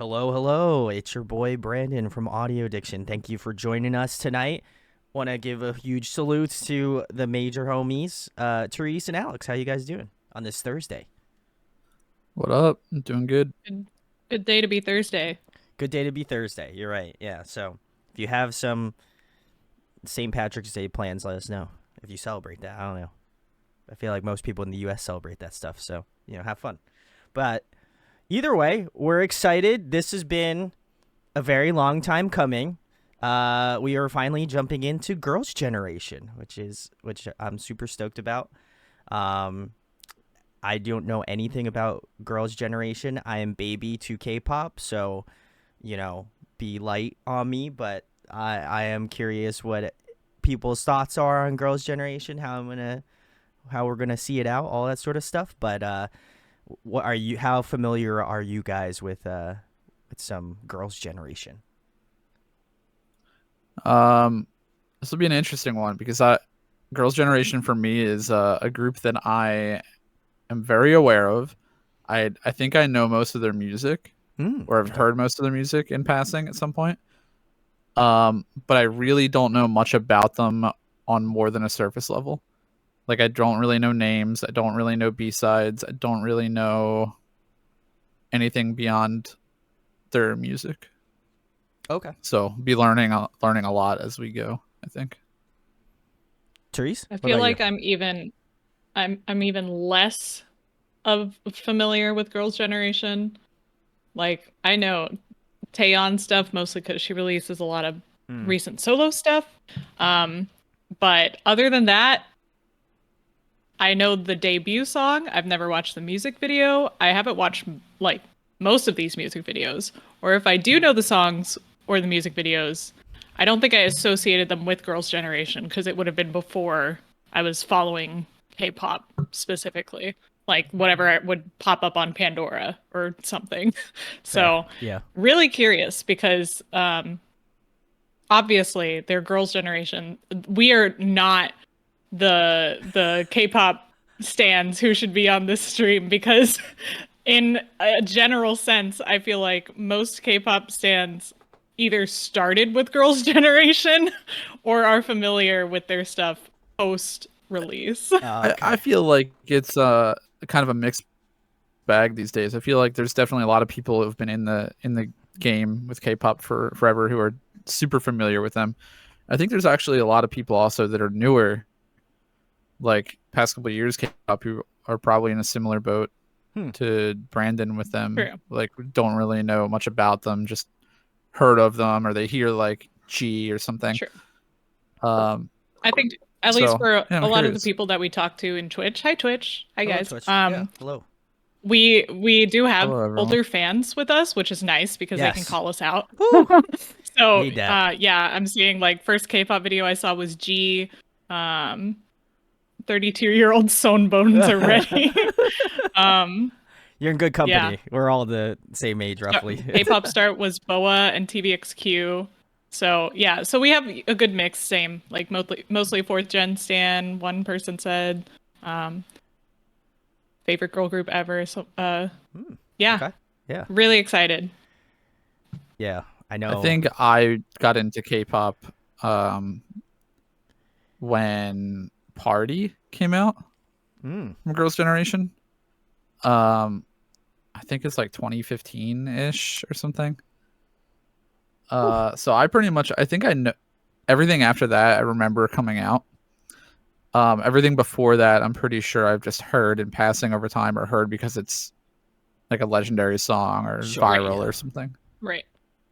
Hello, hello. It's your boy Brandon from Audio Addiction. Thank you for joining us tonight. Want to give a huge salute to the major homies, Therese and Alex. How you guys doing on this Thursday? What up? I'm doing good. Good, good day to be Thursday. Good day to be Thursday. You're right. Yeah. So if you have some St. Patrick's Day plans, let us know. If you celebrate that, I don't know. I feel like most people in the U.S. celebrate that stuff. So have fun. But either way, we're excited. This has been a very long time coming. We are finally jumping into Girls' Generation, which I'm super stoked about. Um, I don't know anything about Girls' Generation. I am baby to K-pop, so be light on me. But I am curious what people's thoughts are on Girls' Generation, how we're gonna see it out, all that sort of stuff. But what are you? How familiar are you guys with some Girls' Generation? Um, this will be an interesting one because Girls' Generation for me is a group that I am very aware of. I think I know most of their music, or I've Okay. heard most of their music in passing at some point. But I really don't know much about them on more than a surface level. Like I don't really know names. I don't really know B-sides. I don't really know anything beyond their music. Okay. So be learning a lot as we go, I think. Therese, I what feel about you? like I'm even less of familiar with Girls' Generation. Like I know Taeyeon stuff mostly because she releases a lot of Mm. recent solo stuff. Um, but other than that, I know the debut song. I've never watched the music video. I haven't watched like most of these music videos. Or if I do know the songs or the music videos, I don't think I associated them with Girls' Generation because it would have been before I was following K-pop specifically. Like whatever would pop up on Pandora or something. Fair. So Yeah. really curious because obviously they're Girls' Generation. We are not the K-pop stands who should be on this stream because in a general sense, I feel like most K-pop stands either started with Girls' Generation or are familiar with their stuff post release. I Okay. feel like it's kind of a mixed bag these days. I feel like there's definitely a lot of people who have been in the game with K-pop for forever who are super familiar with them. I think there's actually a lot of people also that are newer, like past couple of years K-pop, who are probably in a similar boat Hmm. to Brandon with them. True. Like don't really know much about them, just heard of them, or they hear like G or something. True. Um, I think at least so for yeah, I'm a lot of the curious. people that we talk to in Twitch, hi Twitch, hi Hello, guys. Twitch. Yeah. Hello. We do have Hello, everyone. older fans with us, which is nice because they can Yes. call us out. Woo. So, Need that. yeah, I'm seeing like first K-pop video I saw was G, um, 32-year-old sewn bones are ready. um, You're in good yeah, company. We're all the same age, roughly. K-pop start was BoA and TVXQ. So yeah, so we have a good mix. Same, like mostly fourth gen stan. One person said, um, favorite girl group ever. So yeah, Okay. Yeah. really excited. Yeah. I I know. think I got into K-pop um, when Party came out Mm. from Girls' Generation. Um, I think it's like 2015 ish or something. Whew. So I think I know everything after that. I remember coming out. Everything before that, I'm pretty sure I've just heard in passing over time, or heard because it's like a legendary song or Sure. Right, viral Yeah. or something. right.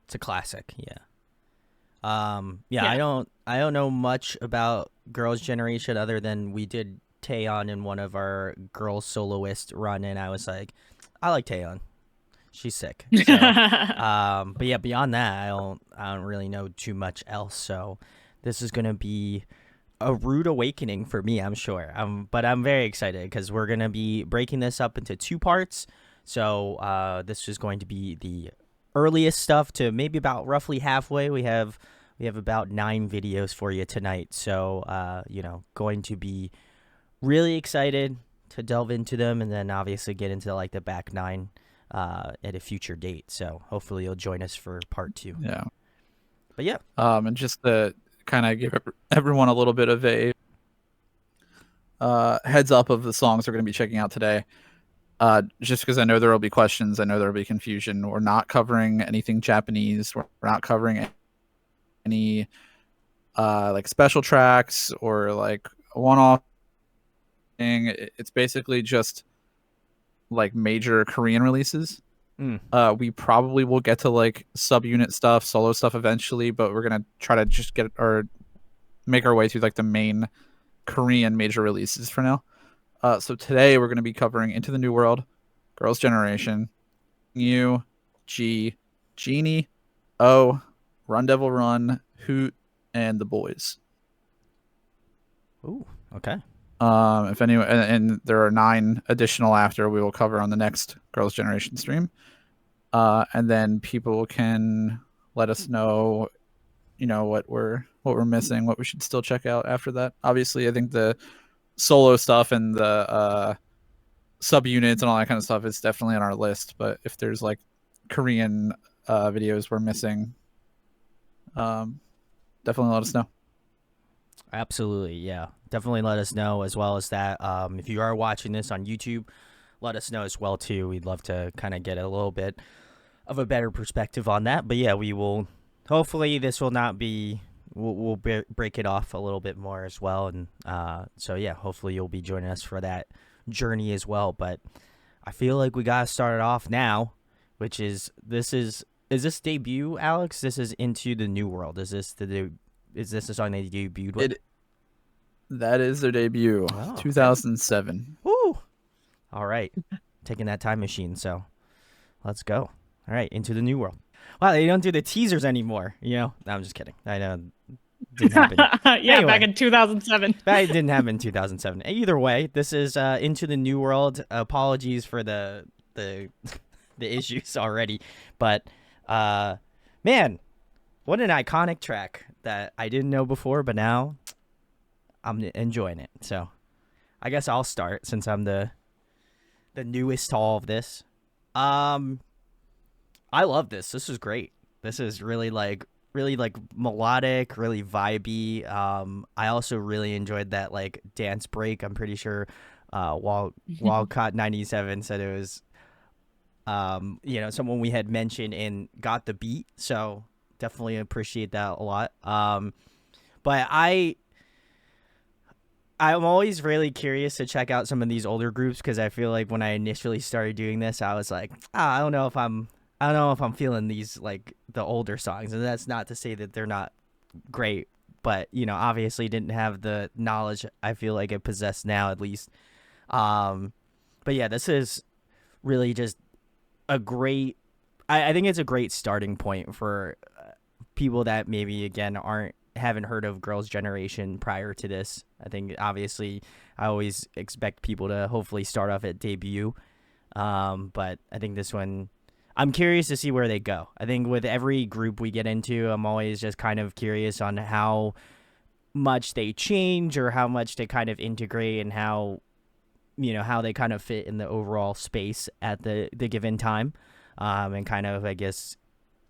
It's a classic. Yeah. Yeah, I Yeah. don't know much about Girls' Generation other than we did Taeyeon in one of our girls soloist run, and I was like, I like Taeyeon. She's sick. So, but yeah, beyond that, I don't really know too much else. So, this is gonna be a rude awakening for me, I'm sure. But I'm very excited because we're gonna be breaking this up into two parts. So, this is going to be the earliest stuff to maybe about roughly halfway. We have about 9 videos for you tonight. So, going to be really excited to delve into them, and then obviously get into like the back 9 at a future date. So hopefully you'll join us for part 2. Yeah. But yeah, And just to kind of give everyone a little bit of a heads up of the songs we're going to be checking out today. Just because I know there will be questions, I know there will be confusion. We're not covering anything Japanese. We're not covering any like special tracks or like one-off thing. It's basically just like major Korean releases. We probably will get to like subunit stuff, solo stuff eventually, but we're gonna try to just get or make our way through like the main Korean major releases for now. So today we're gonna be covering Into the New World, Girls' Generation, New, G, Genie, O, Run Devil Run, Hoot, and The Boys. Ooh, okay. If anyone, and there are 9 additional after we will cover on the next Girls' Generation stream. And then people can let us know, what we're missing, what we should still check out after that. Obviously, I think the solo stuff and the subunits and all that kind of stuff is definitely on our list. But if there's like Korean videos we're missing, definitely let us know. Absolutely, yeah. Definitely let us know, as well as that. If you are watching this on YouTube, let us know as well too. We'd love to kind of get a little bit of a better perspective on that. But yeah, we will. Hopefully, this will not be. We'll break it off a little bit more as well, and so yeah, hopefully you'll be joining us for that journey as well. But I feel like we gotta start it off now, which is is this debut, Alex? This is Into the New World. Is this the song they debuted with? That is their debut, 2007. Woo! All right, taking that time machine. So let's go. All right, Into the New World. Wow, they don't do the teasers anymore. No, I'm just kidding. I know. Didn't happen. Yeah, Anyway, back in 2007. That didn't happen in 2007. Either way, this is Into the New World. Apologies for the the issues already, but man, what an iconic track that I didn't know before, but now I'm enjoying it. So I guess I'll start since I'm the newest to all of this. I love this. This is great. This is really like melodic, really vibey. I also really enjoyed that like dance break. I'm pretty sure Wildcott 97 said it was someone we had mentioned and got the beat. So definitely appreciate that a lot. But I'm always really curious to check out some of these older groups, because I feel like when I initially started doing this, I was like, I don't know if I'm feeling these like the older songs, and that's not to say that they're not great, but obviously didn't have the knowledge I feel like I possess now, at least. But yeah, this is really just a great. I think it's a great starting point for people that maybe again haven't heard of Girls' Generation prior to this. I think obviously I always expect people to hopefully start off at debut, but I think this one, I'm curious to see where they go. I think with every group we get into, I'm always just kind of curious on how much they change or how much they kind of integrate, and how they kind of fit in the overall space at the given time, and kind of, I guess,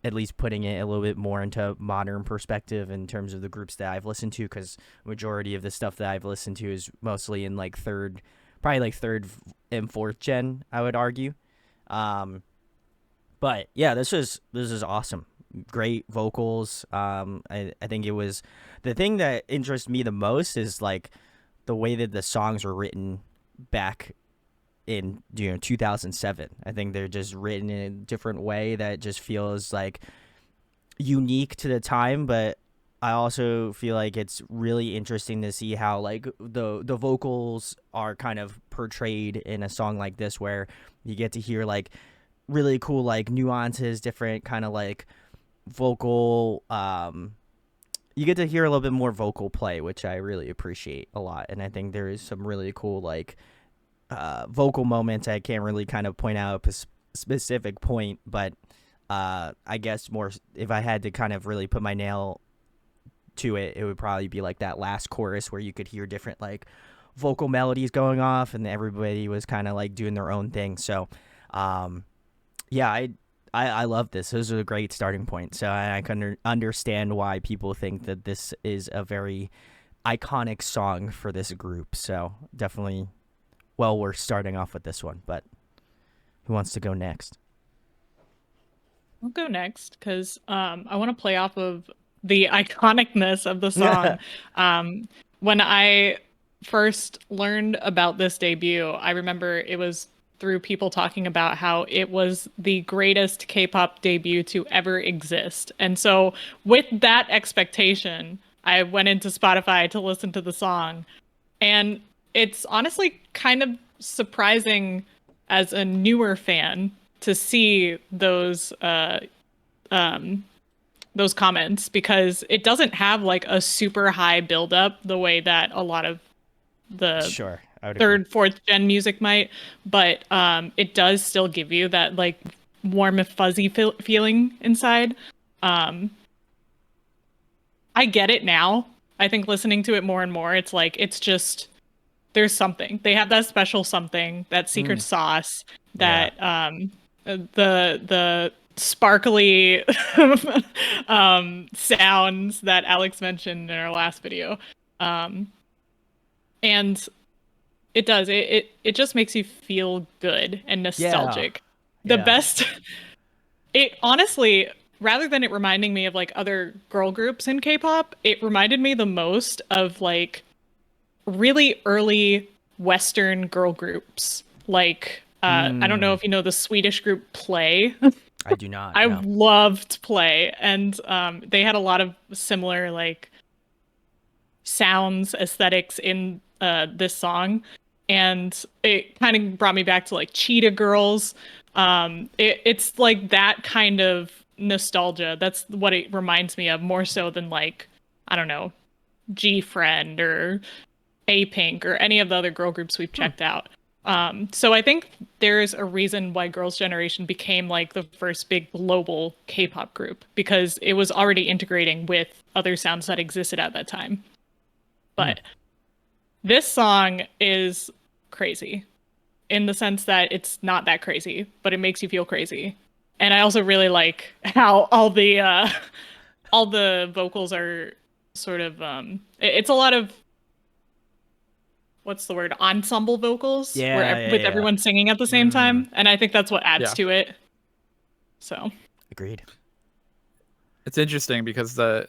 at least putting it a little bit more into modern perspective in terms of the groups that I've listened to, because majority of the stuff that I've listened to is mostly in like third and fourth gen, I would argue. But yeah, this is awesome. Great vocals. I think it was the thing that interests me the most is like the way that the songs were written back in 2007. I think they're just written in a different way that just feels like unique to the time, but I also feel like it's really interesting to see how like the vocals are kind of portrayed in a song like this, where you get to hear like really cool like nuances, different kind of like vocal you get to hear a little bit more vocal play, which I really appreciate a lot. And I think there is some really cool like vocal moments. I can't really kind of point out a specific point, but I guess more if I had to kind of really put my nail to it, it would probably be like that last chorus where you could hear different like vocal melodies going off and everybody was kind of like doing their own thing. So Yeah, I love this. Those are a great starting point. So I can understand why people think that this is a very iconic song for this group. So definitely, well, we're starting off with this one. But who wants to go next? I'll go next because I want to play off of the iconicness of the song. Um, when I first learned about this debut, I remember it was through people talking about how it was the greatest K-pop debut to ever exist. And so, with that expectation, I went into Spotify to listen to the song. And it's honestly kind of surprising as a newer fan to see um, those comments because it doesn't have like a super high buildup the way that a lot of the Sure, I would agree. third, fourth gen music might, but it does still give you that like warm and fuzzy feeling inside. Um, I get it now. I think listening to it more and more, it's like it's just there's something. They have that special something, that secret Mm, sauce, yeah, that the sparkly sounds that Alex mentioned in our last video. Um, and it does. It just makes you feel good and yeah, nostalgic. The yeah. best it honestly, rather than it reminding me of like other girl groups in K-pop, it reminded me the most of like really early Western girl groups. Like, I don't know Mm, if you know the Swedish group Play. I do not I know. loved Play, and they had a lot of similar like sounds, aesthetics in this song, and it kind of brought me back to like Cheetah Girls. It's like that kind of nostalgia. That's what it reminds me of more so than like I don't know G Friend or A Pink or any of the other girl groups we've Hmm. checked out. So I think there's a reason why Girls' Generation became like the first big global K-pop group because it was already integrating with other sounds that existed at that time. Hmm. But this song is crazy in the sense that it's not that crazy, but it makes you feel crazy. And I also really like how all the vocals are sort of it's a lot of what's the word ensemble vocals where Yeah, yeah, with yeah. everyone singing at the same Mm, time, and I think that's what adds Yeah. to it. So agreed. It's interesting because to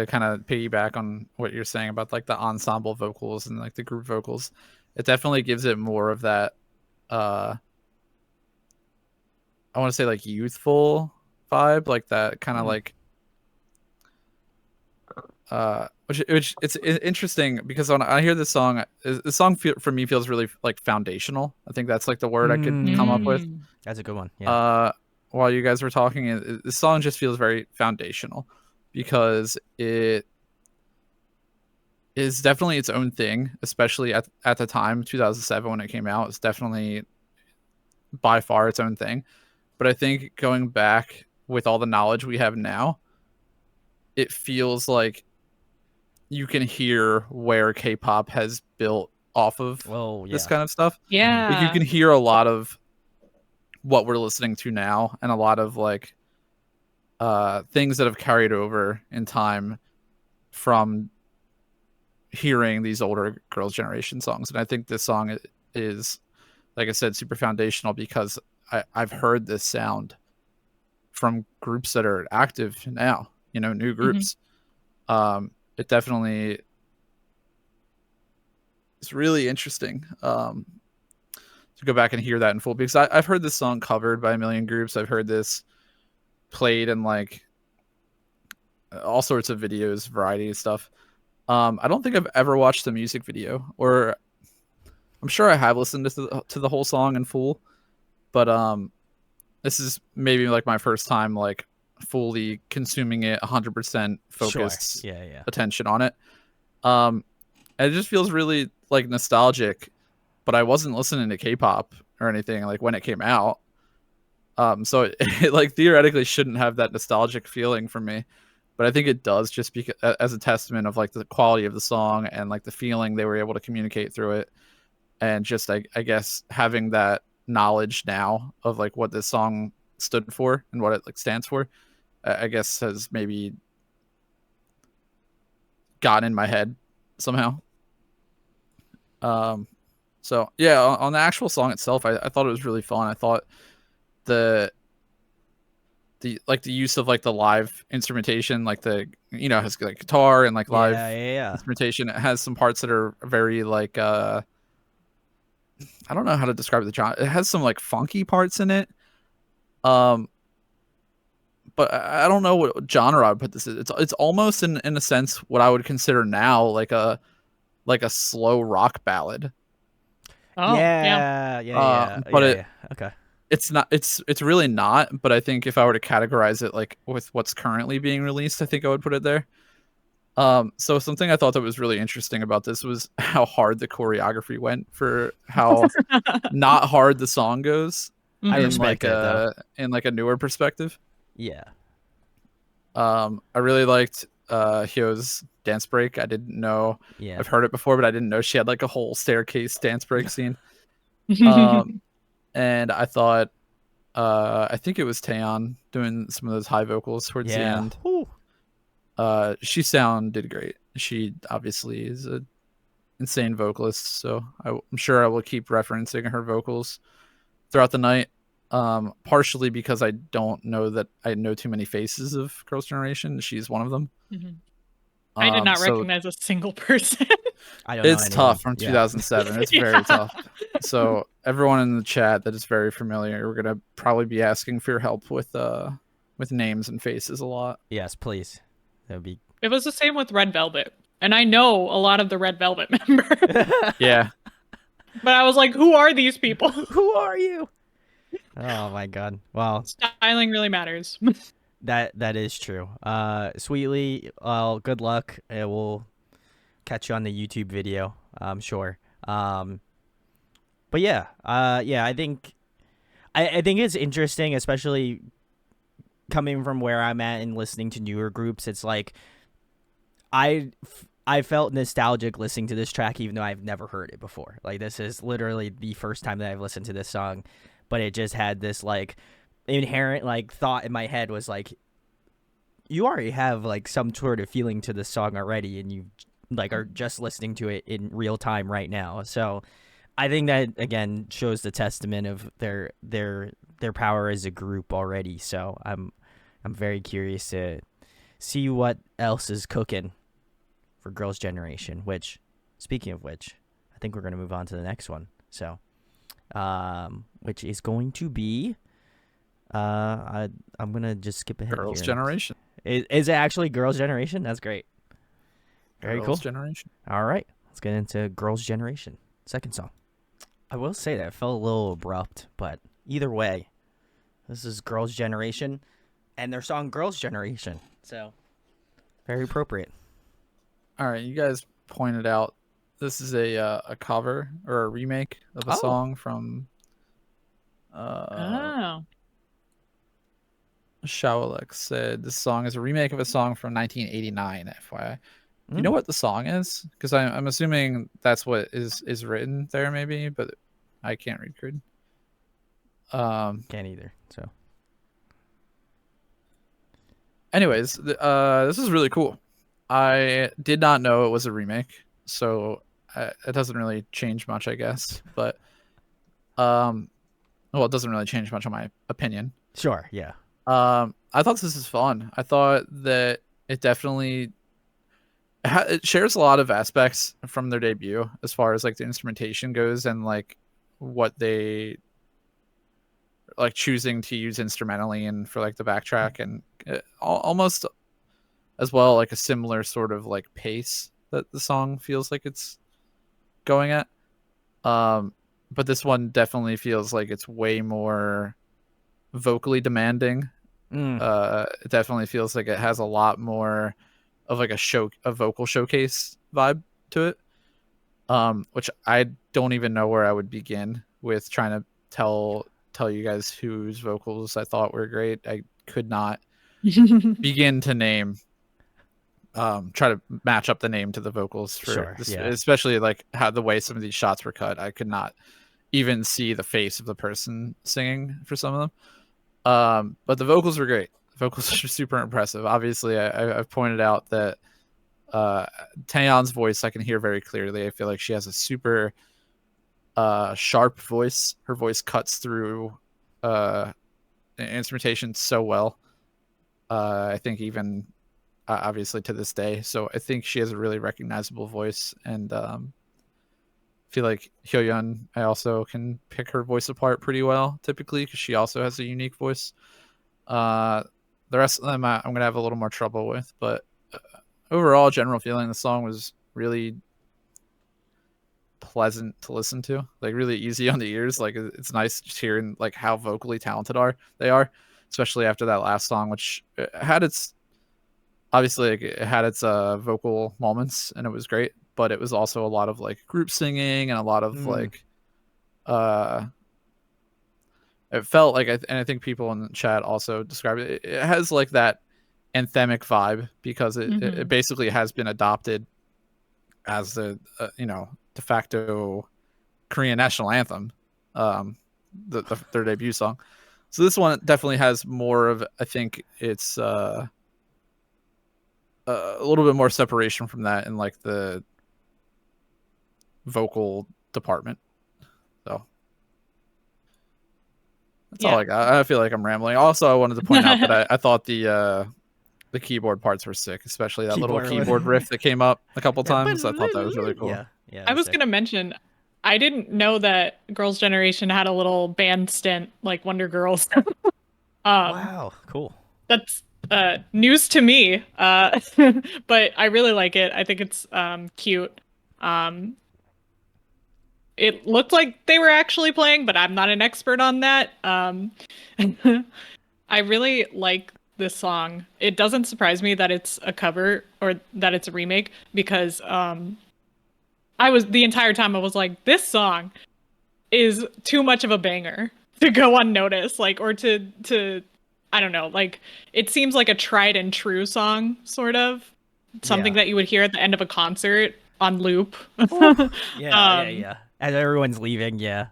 kind of piggyback on what you're saying about like the ensemble vocals and like the group vocals, it definitely gives it more of that uh I want to say like youthful vibe, like that kind of Mm, like which it's interesting because when I hear this song, the song for me feels really like foundational. I think that's like the word I could come up with. mm. that's a good one. Yeah. Uh, while you guys were talking, the song just feels very foundational because it is definitely its own thing, especially at the time 2007 when it came out. It's definitely by far its own thing. But I think going back with all the knowledge we have now, it feels like you can hear where K-pop has built off of Well, this yeah. kind of stuff. Like you Yeah. can hear a lot of what we're listening to now and a lot of like things that have carried over in time from hearing these older girls generation songs. And I think this song is, like I said, super foundational because I've heard this sound from groups that are active now, new Mhm. groups. It definitely is really interesting to go back and hear that in full because I've heard this song covered by a million groups. I've heard this played in like all sorts of videos, variety of stuff. I don't think I've ever watched the music video, or I'm sure I have listened to the whole song in full, but this is maybe like my first time like fully consuming it, 100% Sure. focused Yeah, yeah. attention on it. Um, and it just feels really like nostalgic, but I wasn't listening to K-pop or anything like when it came out. So it like theoretically shouldn't have that nostalgic feeling for me, but I think it does just because as a testament of like the quality of the song and like the feeling they were able to communicate through it, and just I guess having that knowledge now of like what this song stood for and what it like stands for, I guess has maybe gotten in my head somehow. So yeah, on the actual song itself, I thought it was really fun. I thought the like the use of like the live instrumentation, like the has like guitar and like live Yeah. instrumentation. It has some parts that are very like I don't know how to describe the genre. It has some like funky parts in it. But I don't know what genre I would put this in. It's almost in a sense what I would consider now like a slow rock ballad. Oh, yeah. But Yeah. Okay. it's not. It's really not. But I think if I were to categorize it like with what's currently being released, I think I would put it there. So something I thought that was really interesting about this was how hard the choreography went for how not hard the song goes I in respect like it, though. in like a newer perspective. Yeah. I really liked Hyo's dance break. I didn't know. Yeah. I've heard it before, but I didn't know she had like a whole staircase dance break scene. And I thought, I think it was Taeyeon doing some of those high vocals towards the end. Whew. She sounded great. She obviously is a insane vocalist, so I'm sure I will keep referencing her vocals throughout the night. Partially because I don't know that I know too many faces of Girls' Generation. She's one of them. I did not so recognize a single person. I don't know. it's tough from 2007. It's very tough. So everyone in the chat that is very familiar, we're gonna probably be asking for your help with names and faces a lot. Yes, please. That would be. It was the same with Red Velvet, and I know a lot of the Red Velvet members. Yeah. But I was like, who are these people? Who are you? Oh my god. Wow. Styling really matters. That is true. Sweetly, good luck. We'll catch you on the YouTube video, I'm sure. But yeah, I think it's interesting, especially coming from where I'm at and listening to newer groups. It's like I felt nostalgic listening to this track, even though I've never heard it before. Like, this is literally the first time that I've listened to this song, but it just had this like inherent like thought in my head was like, you already have like some sort of feeling to this song already, and you like are just listening to it in real time right now. So I think that again shows the testament of their power as a group already. So I'm very curious to see what else is cooking for Girls' Generation. Which, speaking of which, I think we're gonna move on to the next one. So, which is going to be, I'm gonna just skip ahead. Girls' here. Generation. Is it actually Girls' Generation? That's great. Very Girls' cool. Generation. All right, let's get into Girls' Generation. Second song. I will say that it felt a little abrupt, but either way, this is Girls' Generation and their song Girls' Generation. So, very appropriate. All right, you guys pointed out this is a cover or a remake of a song from Oh. Shawalex said this song is a remake of a song from 1989, FYI. Do you know what the song is? Because I'm assuming that's what is written there, maybe, but I can't read good. Can't either. So, anyways, this is really cool. I did not know it was a remake, so it doesn't really change much, I guess. But well, it doesn't really change much on my opinion. sure, yeah. I thought this is fun. I thought that it definitely it shares a lot of aspects from their debut as far as like the instrumentation goes and like what they like choosing to use instrumentally and for like the backtrack and almost as well like a similar sort of like pace that the song feels like it's going at. But this one definitely feels like it's way more vocally demanding. It definitely feels like it has a lot more of like a vocal showcase vibe to it, which I don't even know where I would begin with trying to tell you guys whose vocals I thought were great. I could not begin to name try to match up the name to the vocals for Sure, this, yeah. especially like how the way some of these shots were cut. I could not even see the face of the person singing for some of them. But the vocals were great. The vocals are super impressive. Obviously, I've pointed out that Taeyeon's voice I can hear very clearly. I feel like she has a super sharp voice. Her voice cuts through instrumentation so well. I think even obviously to this day. So I think she has a really recognizable voice, and feel like Hyoyeon, I also can pick her voice apart pretty well typically because she also has a unique voice. The rest of them I'm gonna have a little more trouble with, but overall, general feeling the song was really pleasant to listen to, like really easy on the ears. Like it's nice just hearing like how vocally talented they are, especially after that last song, which had its obviously like, it had its vocal moments and it was great, but it was also a lot of like group singing and a lot of like it felt like and I think people in the chat also described it. It has like that anthemic vibe because it basically has been adopted as the de facto Korean national anthem, their debut song. So this one definitely has more of, I think it's a little bit more separation from that in like the vocal department. So that's all I got. I feel like I'm rambling. Also, I wanted to point out that I thought the keyboard parts were sick, especially that little keyboard riff that came up a couple times. I thought that was really cool. Yeah. I was gonna mention, I didn't know that Girls' Generation had a little band stint like Wonder Girls. Wow, cool. That's news to me. But I really like it. I think it's cute. It looked like they were actually playing, but I'm not an expert on that. I really like this song. It doesn't surprise me that it's a cover or that it's a remake because the entire time I was like, this song is too much of a banger to go unnoticed, like, or to I don't know, like it seems like a tried and true song, sort of something that you would hear at the end of a concert on loop. Yeah. As everyone's leaving, yeah,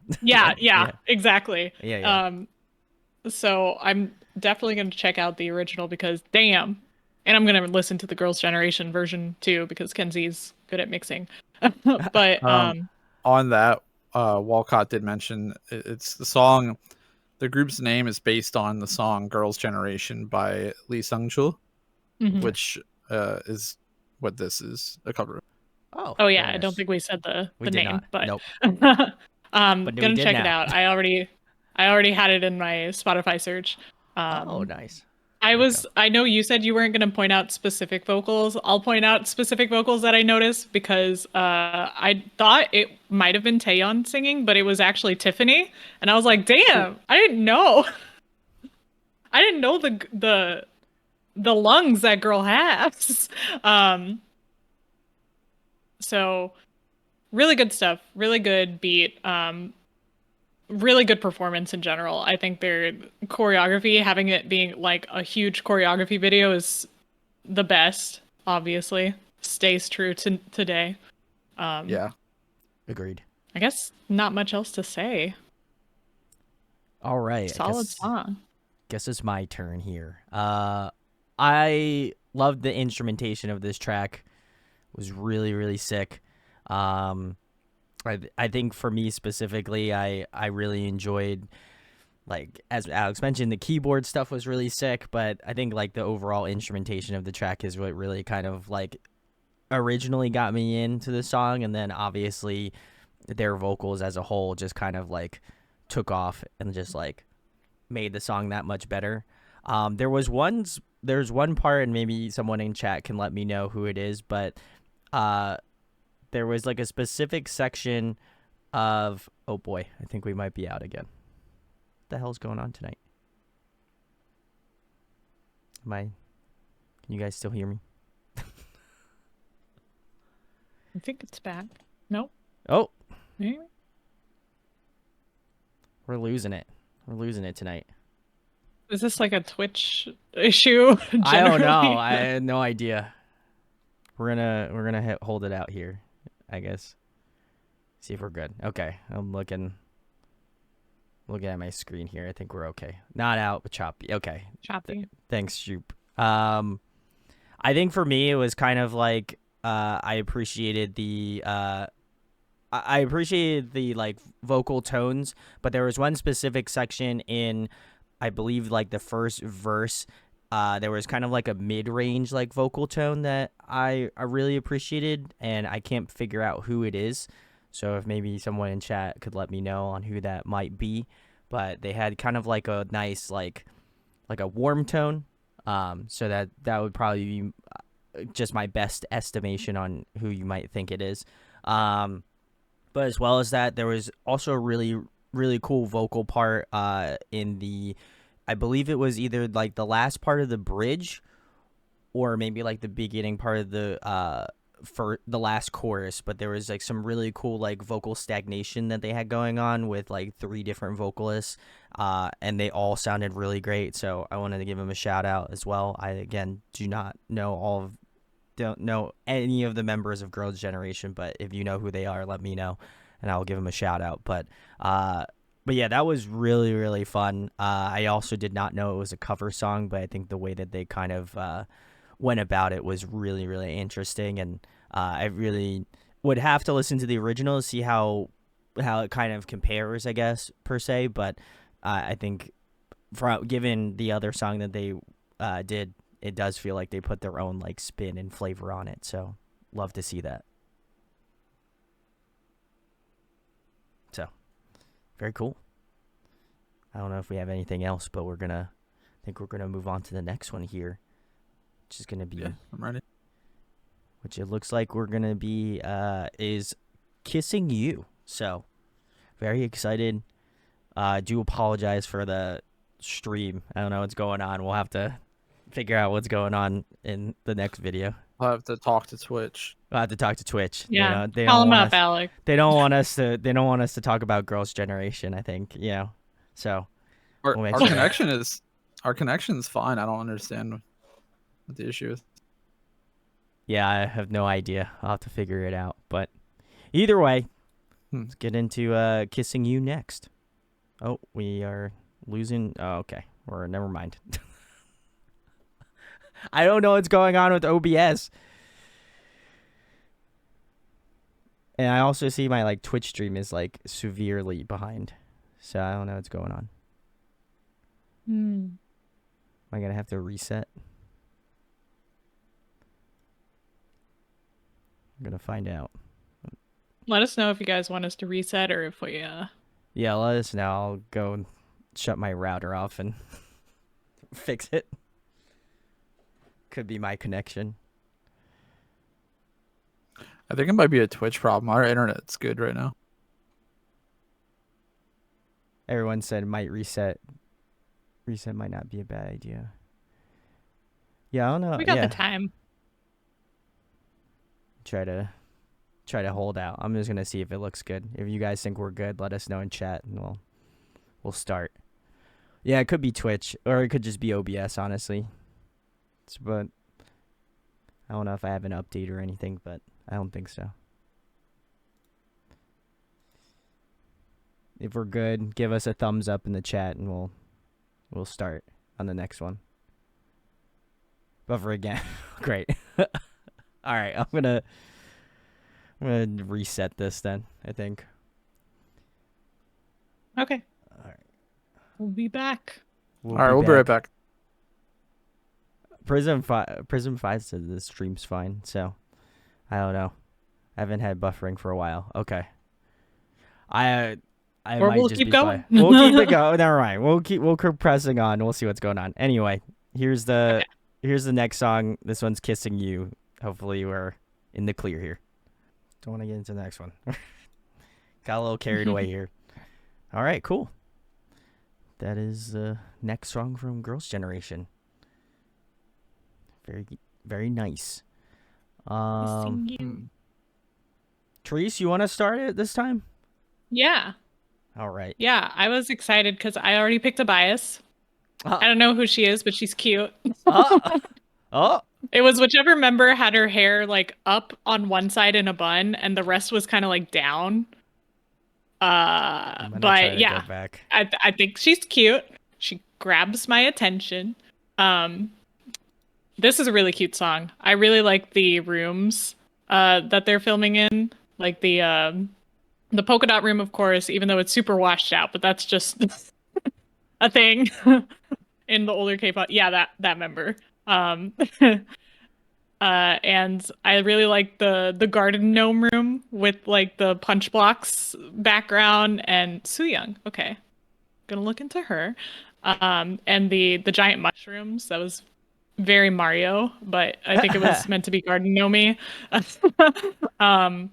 exactly. Yeah. So I'm definitely going to check out the original because damn, and I'm going to listen to the Girls' Generation version too because Kenzie's good at mixing. But on that, Walcott did mention it's the song. The group's name is based on the song "Girls' Generation" by Lee Sung-chul, which is what this is a cover of. Oh yeah, I don't think we said the name, not. but Nope. Gonna check it out. I already had it in my Spotify search. Oh, nice. I know you said you weren't gonna point out specific vocals. I'll point out specific vocals that I noticed because I thought it might have been Taeyeon singing, but it was actually Tiffany, and I was like, damn, I didn't know. I didn't know the lungs that girl has. So really good stuff, really good beat, really good performance in general. I think their choreography, having it being like a huge choreography video, is the best. Obviously, stays true to today. Yeah, agreed. I guess not much else to say. All right, solid song. Guess it's my turn here. I loved the instrumentation of this track. It was really, really sick. I think for me specifically, I really enjoyed, like, as Alex mentioned, the keyboard stuff was really sick, but I think like the overall instrumentation of the track is what really kind of like originally got me into the song, and then obviously their vocals as a whole just kind of like took off and just like made the song that much better. There's one part, and maybe someone in chat can let me know who it is, but there was like a specific section of, oh boy, I think we might be out again. What the hell's going on tonight? Can you guys still hear me? I think it's back. Nope. Oh, Maybe? we're losing it. We're losing it tonight. Is this like a Twitch issue? I don't know. I had no idea. We're gonna hold it out here, I guess. See if we're good. Okay, I'm looking. looking at my screen here. I think we're okay. Not out, but choppy. Okay. Choppy. Thanks, Shoop. I think for me it was kind of like I appreciated the I appreciated the like vocal tones, but there was one specific section in, I believe, like the first verse. There was kind of like a mid-range like vocal tone that I really appreciated, and I can't figure out who it is. So if maybe someone in chat could let me know on who that might be, but they had kind of like a nice like a warm tone. So that would probably be just my best estimation on who you might think it is. But as well as that, there was also a really cool vocal part in the, I believe it was either like the last part of the bridge or maybe like the beginning part of the for the last chorus, but there was like some really cool like vocal stagnation that they had going on with like 3 different vocalists, and they all sounded really great. So I wanted to give them a shout out as well. I again don't know any of the members of Girls' Generation, but if you know who they are, let me know, and I'll give them a shout out. But yeah, that was really, really fun. I also did not know it was a cover song, but I think the way that they kind of went about it was really, really interesting, and I really would have to listen to the original to see how it kind of compares, I guess, per se. But I think given the other song that they did, it does feel like they put their own like spin and flavor on it. So love to see that. So very cool. I don't know if we have anything else, but I think we're gonna move on to the next one here, which is gonna be, Yeah, I'm ready. which it looks like we're gonna be is Kissing You. So very excited. Do apologize for the stream. I don't know what's going on. We'll have to figure out what's going on in the next video. I'll have to talk to Twitch. We'll have to talk to Twitch. Yeah, They call don't him want up, us, Alec. They don't want us to. They don't want us to talk about Girls' Generation, I think. So Our, we'll make our sure. connection's fine. I don't understand what the issue is. Yeah, I have no idea. I'll have to figure it out. But either way, Hmm. let's get into Kissing You next. Oh, we are losing. Oh, okay. Never mind. I don't know what's going on with OBS. And I also see my like Twitch stream is like severely behind. So I don't know what's going on. Am I gonna have to reset? I'm gonna find out. Let us know if you guys want us to reset or if we Yeah, let us know. I'll go and shut my router off and fix it. Could be my connection. I think it might be a Twitch problem. Our internet's good right now. Everyone said might reset. Reset might not be a bad idea. Yeah, I don't know. we got yeah. the time. Try to hold out. I'm just gonna see if it looks good. If you guys think we're good, let us know in chat and we'll start. Yeah, it could be Twitch or it could just be OBS, honestly. But I don't know if I have an update or anything, but I don't think so. If we're good, give us a thumbs up in the chat and we'll start on the next one. Buffer again. Great. All right, I'm gonna reset this then, I think. Okay. All right. We'll be back. All right, we'll be right back. Prism 5 said the stream's fine, so I don't know. I haven't had buffering for a while. Okay. I Or might we'll just keep be going. We'll keep it going. Never mind. We'll keep pressing on. We'll see what's going on. Anyway, here's the next song. This one's Kissing You. Hopefully we're in the clear here. Don't want to get into the next one. Got a little carried away here. All right, cool. That is the next song from Girls' Generation. Very, very nice. Kissing you. Therese, you want to start it this time? Yeah. All right. Yeah, I was excited because I already picked a bias. I don't know who she is, but she's cute. Oh. It was whichever member had her hair like up on one side in a bun and the rest was kind of like down. I'm gonna try But to go yeah, back. I think she's cute. She grabs my attention. Um, this is a really cute song. I really like the rooms that they're filming in, like the polka dot room, of course, even though it's super washed out, but that's just a thing in the older K-pop. Yeah, that member. Um, and I really like the garden gnome room with like the punch blocks background and Sooyoung. Okay, gonna look into her. And the giant mushrooms. That was very Mario, but I think it was meant to be garden gnome. um,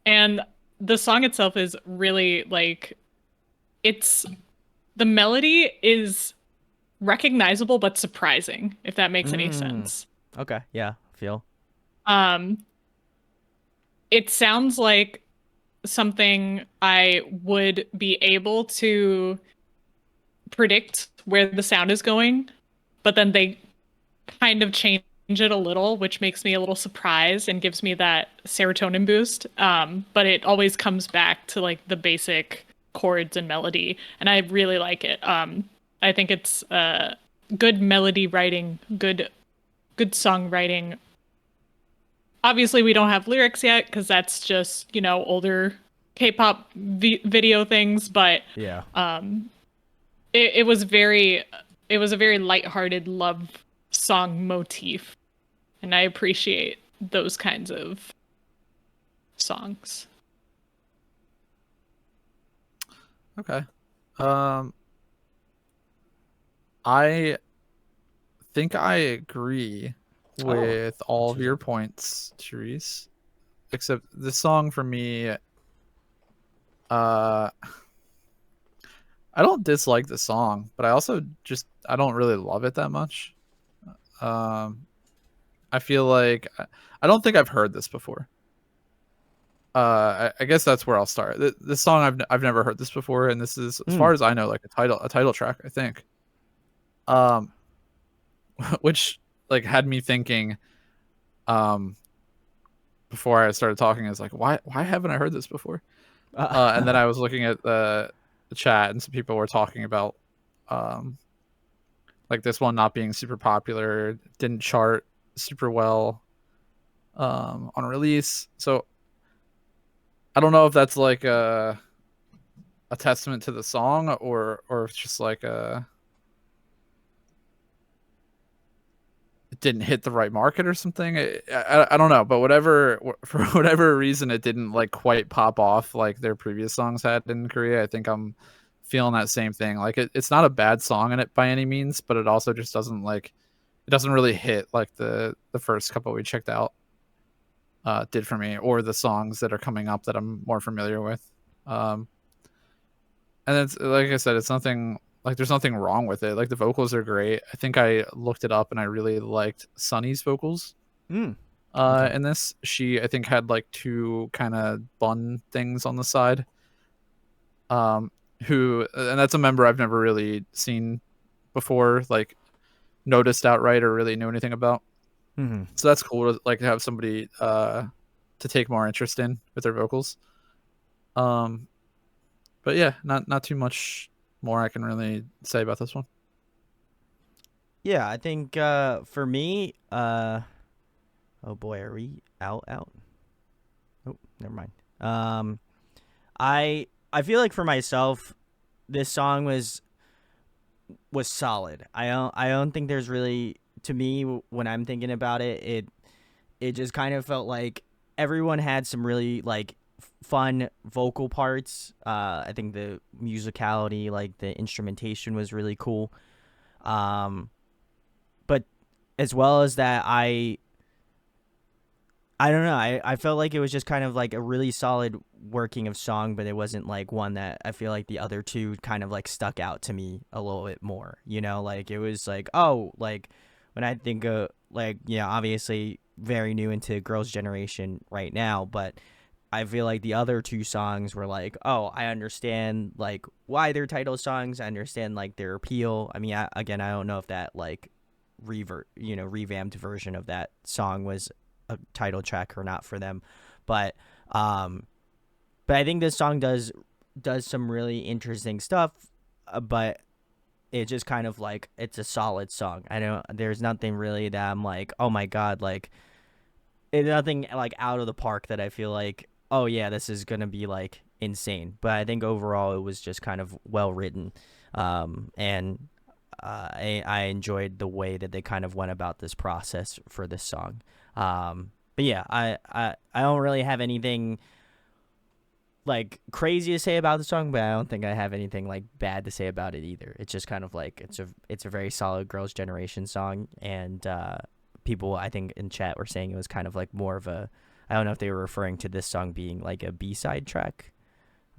and the song itself is really like it's the melody is recognizable but surprising, if that makes any Mm, sense. okay, yeah, feel. Um, it sounds like something I would be able to predict where the sound is going, but then they kind of change it a little, which makes me a little surprised and gives me that serotonin boost. But it always comes back to like the basic chords and melody, and I really like it. I think it's good melody writing, good songwriting. Obviously, we don't have lyrics yet because that's just older K-pop video things, but Yeah. um, it was it was a very lighthearted love song motif, and I appreciate those kinds of songs. Okay. Um, I think I agree Oh, with all of your interesting. points, Therese. Except the song for me, uh, I don't dislike the song, but I also just I don't really love it that much. Um, I feel like I don't think I've heard this before. I guess that's where I'll start. This song I've never heard this before, and this is, as Mm. far as I know, like a title track, I think. Um, which like had me thinking, um, before I started talking, is like, why haven't I heard this before? And then I was looking at the chat, and some people were talking about, um, like this one not being super popular, didn't chart super well, on release. So I don't know if that's like a testament to the song, or if it's just like it didn't hit the right market or something. I don't know, but whatever, for whatever reason, it didn't like quite pop off like their previous songs had in Korea. I think I'm feeling that same thing. Like it's not a bad song in it by any means, but it also just doesn't like, it doesn't really hit like the first couple we checked out did for me, or the songs that are coming up that I'm more familiar with. Um, and it's like I said, it's nothing like, there's nothing wrong with it. Like the vocals are great. I think I looked it up and I really liked Sunny's vocals Mm. Okay. in this. She, I think, had like two kind of bun things on the side. Who, and that's a member I've never really seen before, like noticed outright or really knew anything about. Hmm. So that's cool to like have somebody to take more interest in with their vocals. Um, but yeah, not too much more I can really say about this one. Yeah, I think for me, oh boy, are we out? Oh, never mind. Um, I feel like for myself, this song was solid. I don't think there's really, to me, when I'm thinking about it, it just kind of felt like everyone had some really like fun vocal parts. I think the musicality, like the instrumentation, was really cool. Um, but as well as that, I don't know. I felt like it was just kind of like a really solid working of song, but it wasn't like one that I feel like the other two kind of like stuck out to me a little bit more. Like it was like, oh, like when I think of like, obviously very new into Girls' Generation right now, but I feel like the other two songs were like, oh, I understand like why they're title songs. I understand like their appeal. I mean, again, I don't know if that like revamped version of that song was a title track or not for them, but um, but I think this song does does some really interesting stuff, but it just kind of like it's a solid song. I don't. There's nothing really that I'm like, oh my god, like it's nothing like out of the park that I feel like, oh yeah, this is gonna be like insane. But I think overall it was just kind of well written, and I enjoyed the way that they kind of went about this process for this song. But yeah, I don't really have anything like crazy to say about the song, but I don't think I have anything like bad to say about it either. It's just kind of like it's a very solid Girls' Generation song, and people I think in chat were saying it was kind of like more of a, I don't know if they were referring to this song being like a B-side track.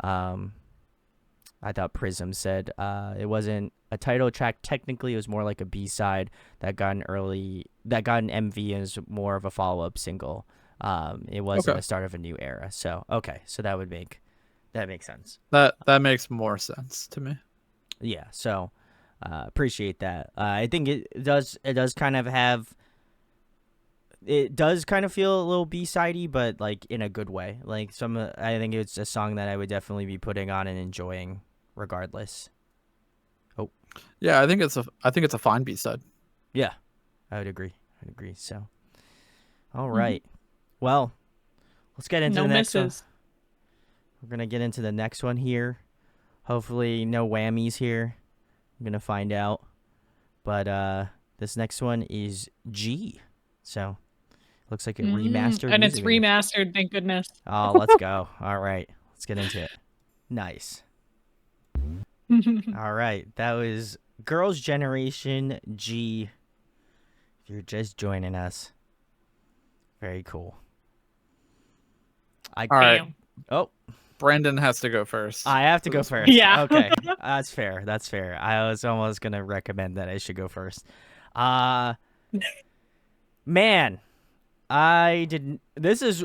I thought Prism said it wasn't a title track. Technically, it was more like a B-side that got an MV and is more of a follow-up single. It wasn't the start of a new era. So okay, so that makes sense. That makes more sense to me. Yeah. So appreciate that. I think it does kind of have. It does kind of feel a little B-sidey, but like in a good way. Like I think it's a song that I would definitely be putting on and enjoying, regardless. Oh, yeah, I think it's a fine B-side. Yeah, I would agree. So, all right. Well, let's get into the next one. We're gonna get into the next one here. Hopefully, no whammies here. I'm gonna find out. But this next one is G. So. Looks like a remastered. And it's remastered, thank goodness. Oh, let's go. All right. Let's get into it. Nice. All right. That was Girls' Generation G. If you're just joining us. Very cool. All right. Oh. Brandon has to go first. I have to go first. Yeah. Okay. That's fair. I was almost going to recommend that I should go first. Man. I didn't. This is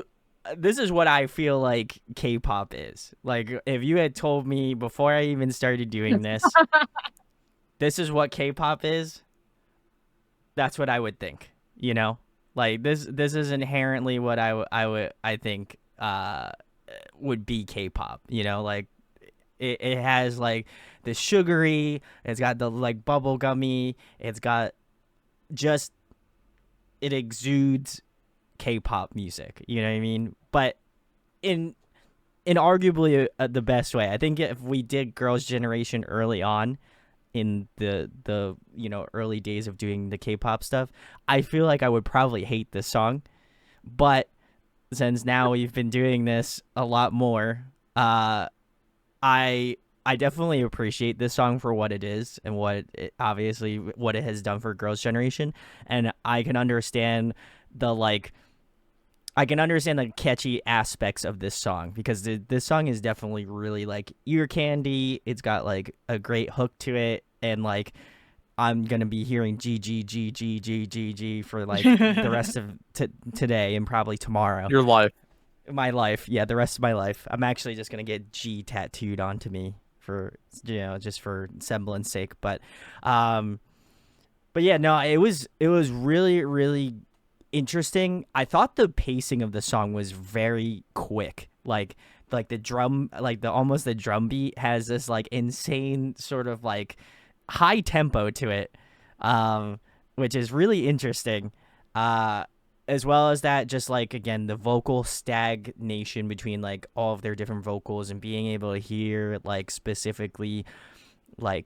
what I feel like K-pop is. Like, if you had told me before I even started doing this, this is what K-pop is, that's what I would think. You know, like this is inherently what I think would be K-pop. You know, like it has like the sugary, it's got the like bubble gummy, it's got just, it exudes K-pop music, you know what I mean? But in arguably the best way. I think if we did Girls' Generation early on in the early days of doing the K-pop stuff, I feel like I would probably hate this song. But since now we've been doing this a lot more, I definitely appreciate this song for what it is and what it has done for Girls' Generation, and I can understand the catchy aspects of this song, because this song is definitely really like ear candy. It's got like a great hook to it, and like I'm gonna be hearing G G G G G G G for like the rest of today and probably tomorrow. Your life. My life, yeah, the rest of my life. I'm actually just gonna get G tattooed onto me for just for semblance sake. But yeah, no, it was really, really interesting. I thought the pacing of the song was very quick. Like the drum, like the drum beat has this like insane sort of like high tempo to it, which is really interesting. As well as that, just like again the vocal stagnation between like all of their different vocals, and being able to hear like specifically like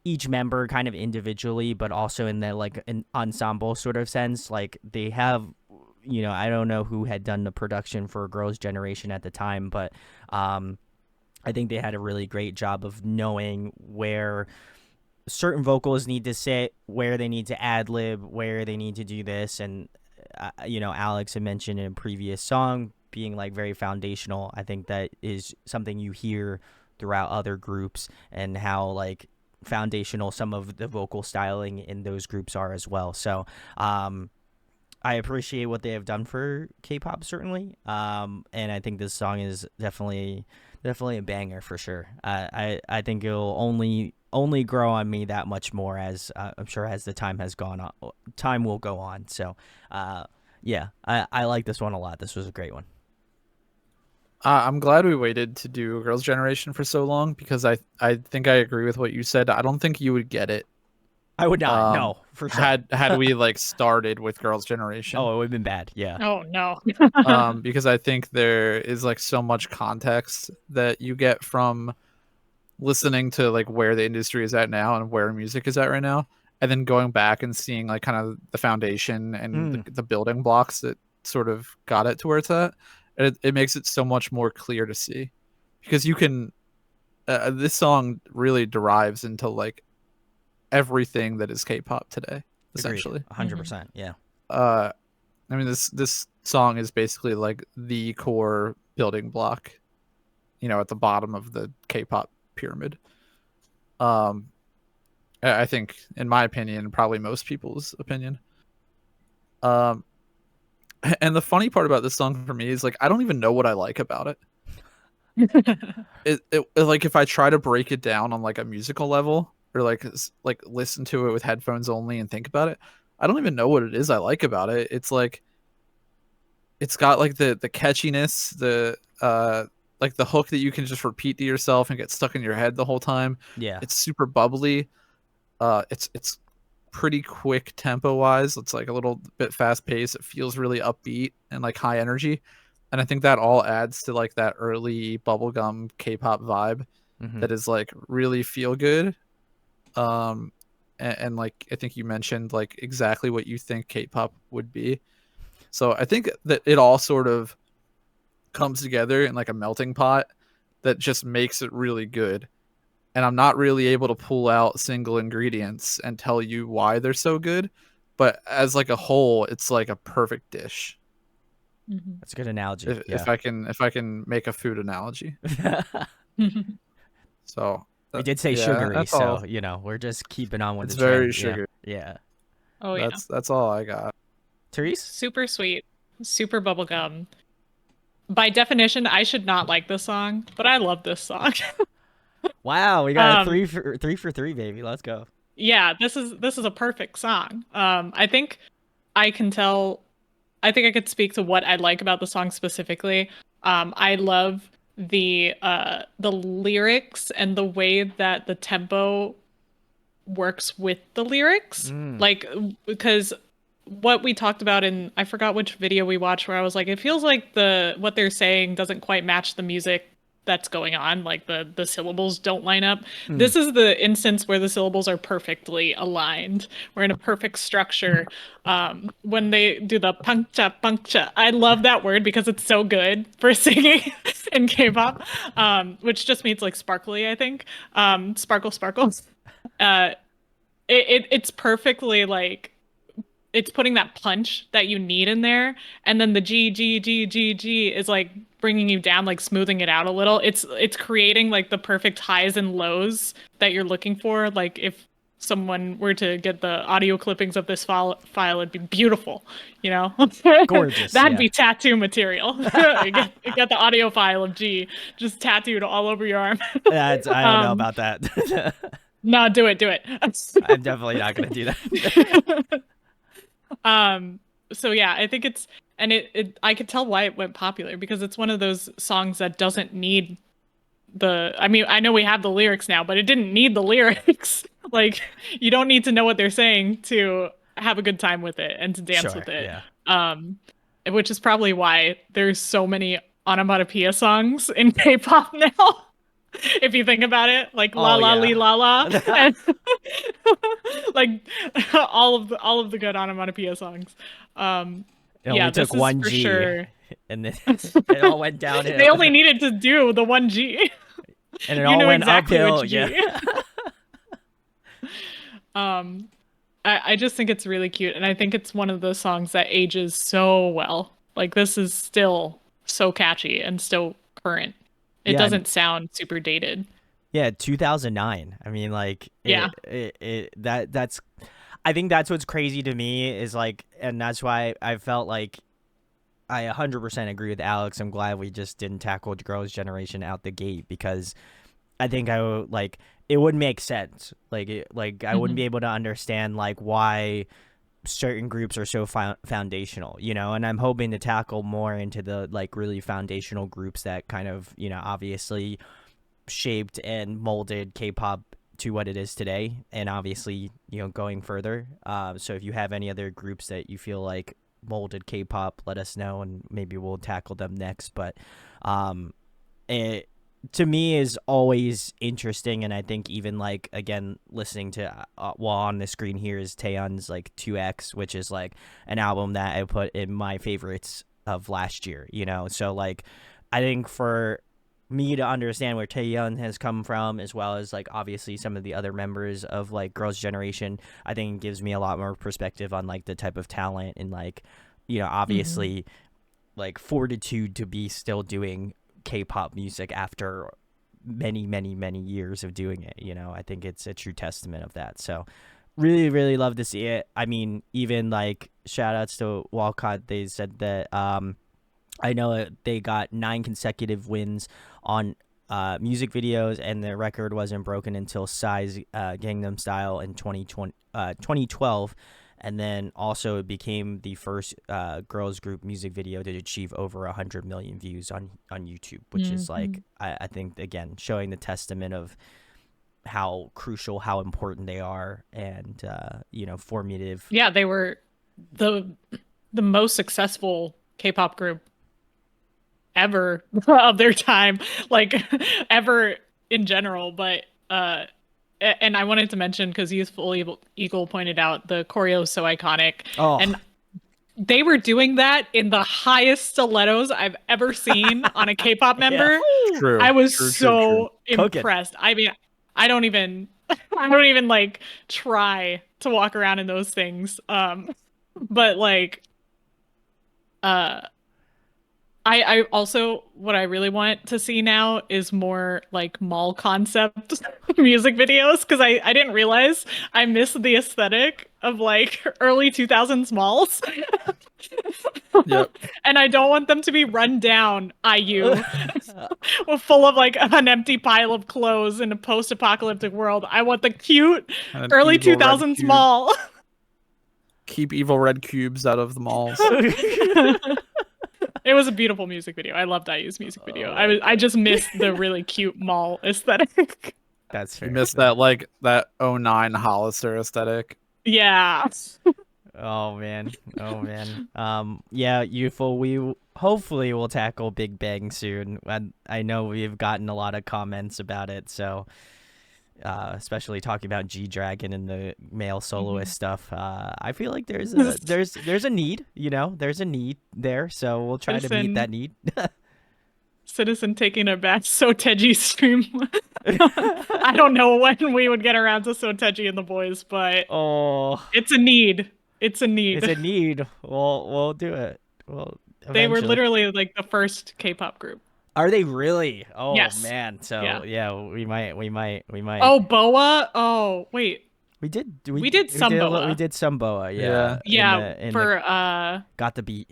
each member kind of individually, but also in the like an ensemble sort of sense. Like they have, I don't know who had done the production for Girls' Generation at the time, but I think they had a really great job of knowing where certain vocals need to sit, where they need to ad lib, where they need to do this. And Alex had mentioned in a previous song being like very foundational. I think that is something you hear throughout other groups, and how like foundational some of the vocal styling in those groups are as well. So I appreciate what they have done for K-pop, certainly, and I think this song is definitely a banger for sure. I think it'll only grow on me that much more, as I'm sure as the time has gone on. Time will go on. So yeah, I like this one a lot. This was a great one. I'm glad we waited to do Girls' Generation for so long because I think I agree with what you said. I don't think you would get it I would not. um No, for sure. had we like started with Girls' Generation. Oh, it would have been bad. Yeah. Oh no. Because I think there is like so much context that you get from listening to like where the industry is at now and where music is at right now, and then going back and seeing like kind of the foundation and Mm, the building blocks that sort of got it to where it's at. It makes it so much more clear to see because you can this song really derives into like everything that is K-pop today, agreed. essentially. 100%. Yeah. Uh, I mean, this song is basically like the core building block, at the bottom of the K-pop pyramid. Um, I think, in my opinion, probably most people's opinion. Um, and the funny part about this song for me is like I don't even know what I like about it. Like if I try to break it down on like a musical level or like listen to it with headphones only and think about it, I don't even know what it is I like about it. It's like it's got like the catchiness, the like the hook that you can just repeat to yourself and get stuck in your head the whole time. Yeah. It's super bubbly. It's pretty quick tempo wise. It's like a little bit fast paced. It feels really upbeat and like high energy. And I think that all adds to like that early bubblegum K-pop vibe Hmm. that is like really feel good. Um and like I think you mentioned like exactly what you think K-pop would be. So I think that it all sort of comes together in like a melting pot that just makes it really good. And I'm not really able to pull out single ingredients and tell you why they're so good, but as like a whole, it's like a perfect dish. Mhm. That's a good analogy. If Yeah. I can make a food analogy. So We did say yeah, sugary, that's all. so we're just keeping on with It's the very trend. Yeah. sugar. Yeah. Oh yeah. That's all I got. Therese? Super sweet. Super bubblegum. By definition, I should not like this song, but I love this song. Wow, we got a um, three for three, baby. Let's go. yeah, this is a perfect song. I think I can tell I think I could speak to what I like about the song specifically. I love the lyrics and the way that the tempo works with the lyrics. Mm, Like because what we talked about in I forgot which video we watched where I was like, it feels like the what they're saying doesn't quite match the music that's going on. Like the syllables don't line up. mm. This is the instance where the syllables are perfectly aligned. We're in a perfect structure. When they do the punccha punccha, I love that word because it's so good for singing in K-pop, which just means like sparkly, I think. Sparkle sparkles. Uh, it's perfectly like it's putting that punch that you need in there, and then the G is like bringing you down, like smoothing it out a little. It's creating like the perfect highs and lows that you're looking for. Like if someone were to get the audio clippings of this file, it'd be beautiful, you know? Gorgeous. That'd Yeah. be tattoo material. You get the audio file of G just tattooed all over your arm. I don't know um, about that. no, do it. I'm definitely not gonna do that. Um, so yeah, I think it's and it I could tell why it went popular because it's one of those songs that doesn't need I mean, I know we have the lyrics now, but it didn't need the lyrics. Like you don't need to know what they're saying to have a good time with it and to dance Sure. with it. Yeah. Um, which is probably why there's so many onomatopoeia songs in K-pop now. If you think about it, like la Oh la yeah. li la la, and like all of the good onomatopoeia songs. Um, It only yeah, took this is one for G, sure. and then it all went downhill, They only needed to do the one G. and it You all knew went exactly uphill. which Yeah. G. Um, I just think it's really cute, and I think it's one of those songs that ages so well. Like this is still so catchy and still current. It Yeah. doesn't sound super dated. Yeah. 2009. I mean, like Yeah. that's. I think that's what's crazy to me is like, and that's why I felt like I 100% agree with Alex. I'm glad we just didn't tackle Girls' Generation out the gate because I think I would like it would make sense. Like I wouldn't Hmm. be able to understand like why certain groups are so foundational, you know, and I'm hoping to tackle more into the like really foundational groups that kind of, you know, obviously shaped and molded K-pop to what it is today, and obviously, you know, going further. So if you have any other groups that you feel like molded K-pop, let us know, and maybe we'll tackle them next. But it to me is always interesting, and I think even like again listening to well on the screen here is Taeyeon's like 2X, which is like an album that I put in my favorites of last year, you know. So like I think for me to understand where Taeyeon has come from, as well as like obviously some of the other members of like Girls' Generation, I think it gives me a lot more perspective on like the type of talent and like, you know, obviously like fortitude to be still doing K-pop music after many, many, many years of doing it. You know, I think it's a true testament of that. So really, really love to see it. I mean, even like shout outs to Walcott. They said that, I know they got 9 consecutive wins on music videos, and their record wasn't broken until Psy's Gangnam Style in 2012. And then also it became the first girls group music video to achieve over 100 million views on YouTube, which is like, I think, again, showing the testament of how crucial, how important they are, and, you know, formative. Yeah, they were the most successful K-pop group ever of their time, like ever in general. But and I wanted to mention, because Youthful Eagle pointed out the choreo is so iconic, and they were doing that in the highest stilettos I've ever seen on a K-pop member. True. I was True. so impressed. I mean, I don't even like try to walk around in those things. But like I also, what I really want to see now is more like mall concept music videos, because I didn't realize I missed the aesthetic of like early 2000s malls. Yep. And I don't want them to be run down IU full of like an empty pile of clothes in a post-apocalyptic world. I want the cute early 2000s mall. Keep evil red cubes out of the malls. It was a beautiful music video. I loved IU's music video. I just missed the really cute mall aesthetic. That's fair. You missed that like that '09 Hollister aesthetic. Yeah. Oh man. Yeah, Youthful, we hopefully will tackle Big Bang soon. I know we've gotten a lot of comments about it, so especially talking about G-Dragon and the male soloist stuff. I feel like there's a need, you know, there's a need there, so we'll try to meet that need. Citizen taking it back, So Teji stream. I don't know when we would get around to So Teji and the boys, but it's a need. It's a need. It's a need. We'll do it. Well, they were literally like the first K-pop group. Are they really? Oh yes. Man. So yeah, we might. Oh, Boa. Oh wait. We did some Boa. We did some Boa. Yeah. Got the beat.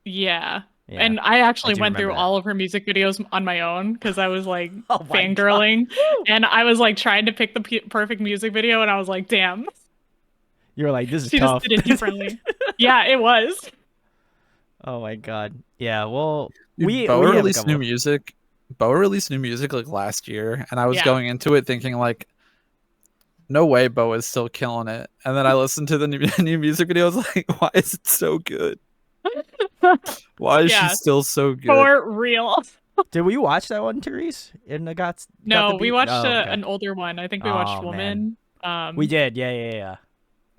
Yeah. And I actually went through all of her music videos on my own, because I was like fangirling, and I was like trying to pick the perfect music video, and I was like, damn. You were like, this is she tough. Just did it differently. Yeah, it was. Oh my god. Yeah. Well, Boa released new music. Boa released new music like last year, and I was going into it thinking like, no way, Boa is still killing it. And then I listened to the new music video. I was like, why is it so good? Why is she still so good? For real. Did we watch that one, Therese? No, we watched an older one. I think we watched Woman. We did. Yeah.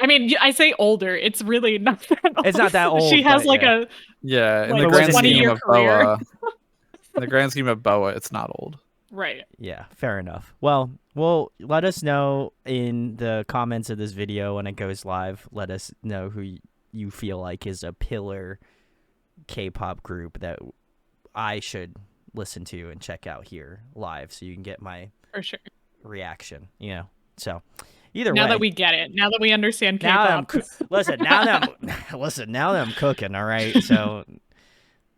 I mean, I say older. It's really not that old. It's not that old. She has like in the grand scheme of Boa. In the grand scheme of Boa, it's not old. Right. Yeah, fair enough. Well, let us know in the comments of this video when it goes live. Let us know who you feel like is a pillar K-pop group that I should listen to and check out here live, so you can get my reaction. You know, so. Either way. Now that we get it, now that we understand K-pop. Now that I'm cooking, all right? So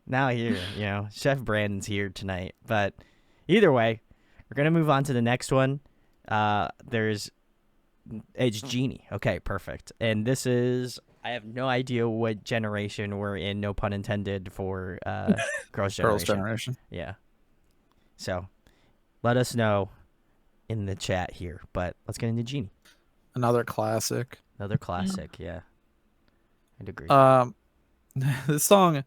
now here, you know, Chef Brandon's here tonight. But either way, we're going to move on to the next one. It's Genie. Okay, perfect. And this is I have no idea what generation we're in. No pun intended for girls' Girls' generation. generation. Yeah. So let us know in the chat here. But let's get into Genie. Another classic. Another classic. Yeah. I'd agree. This song,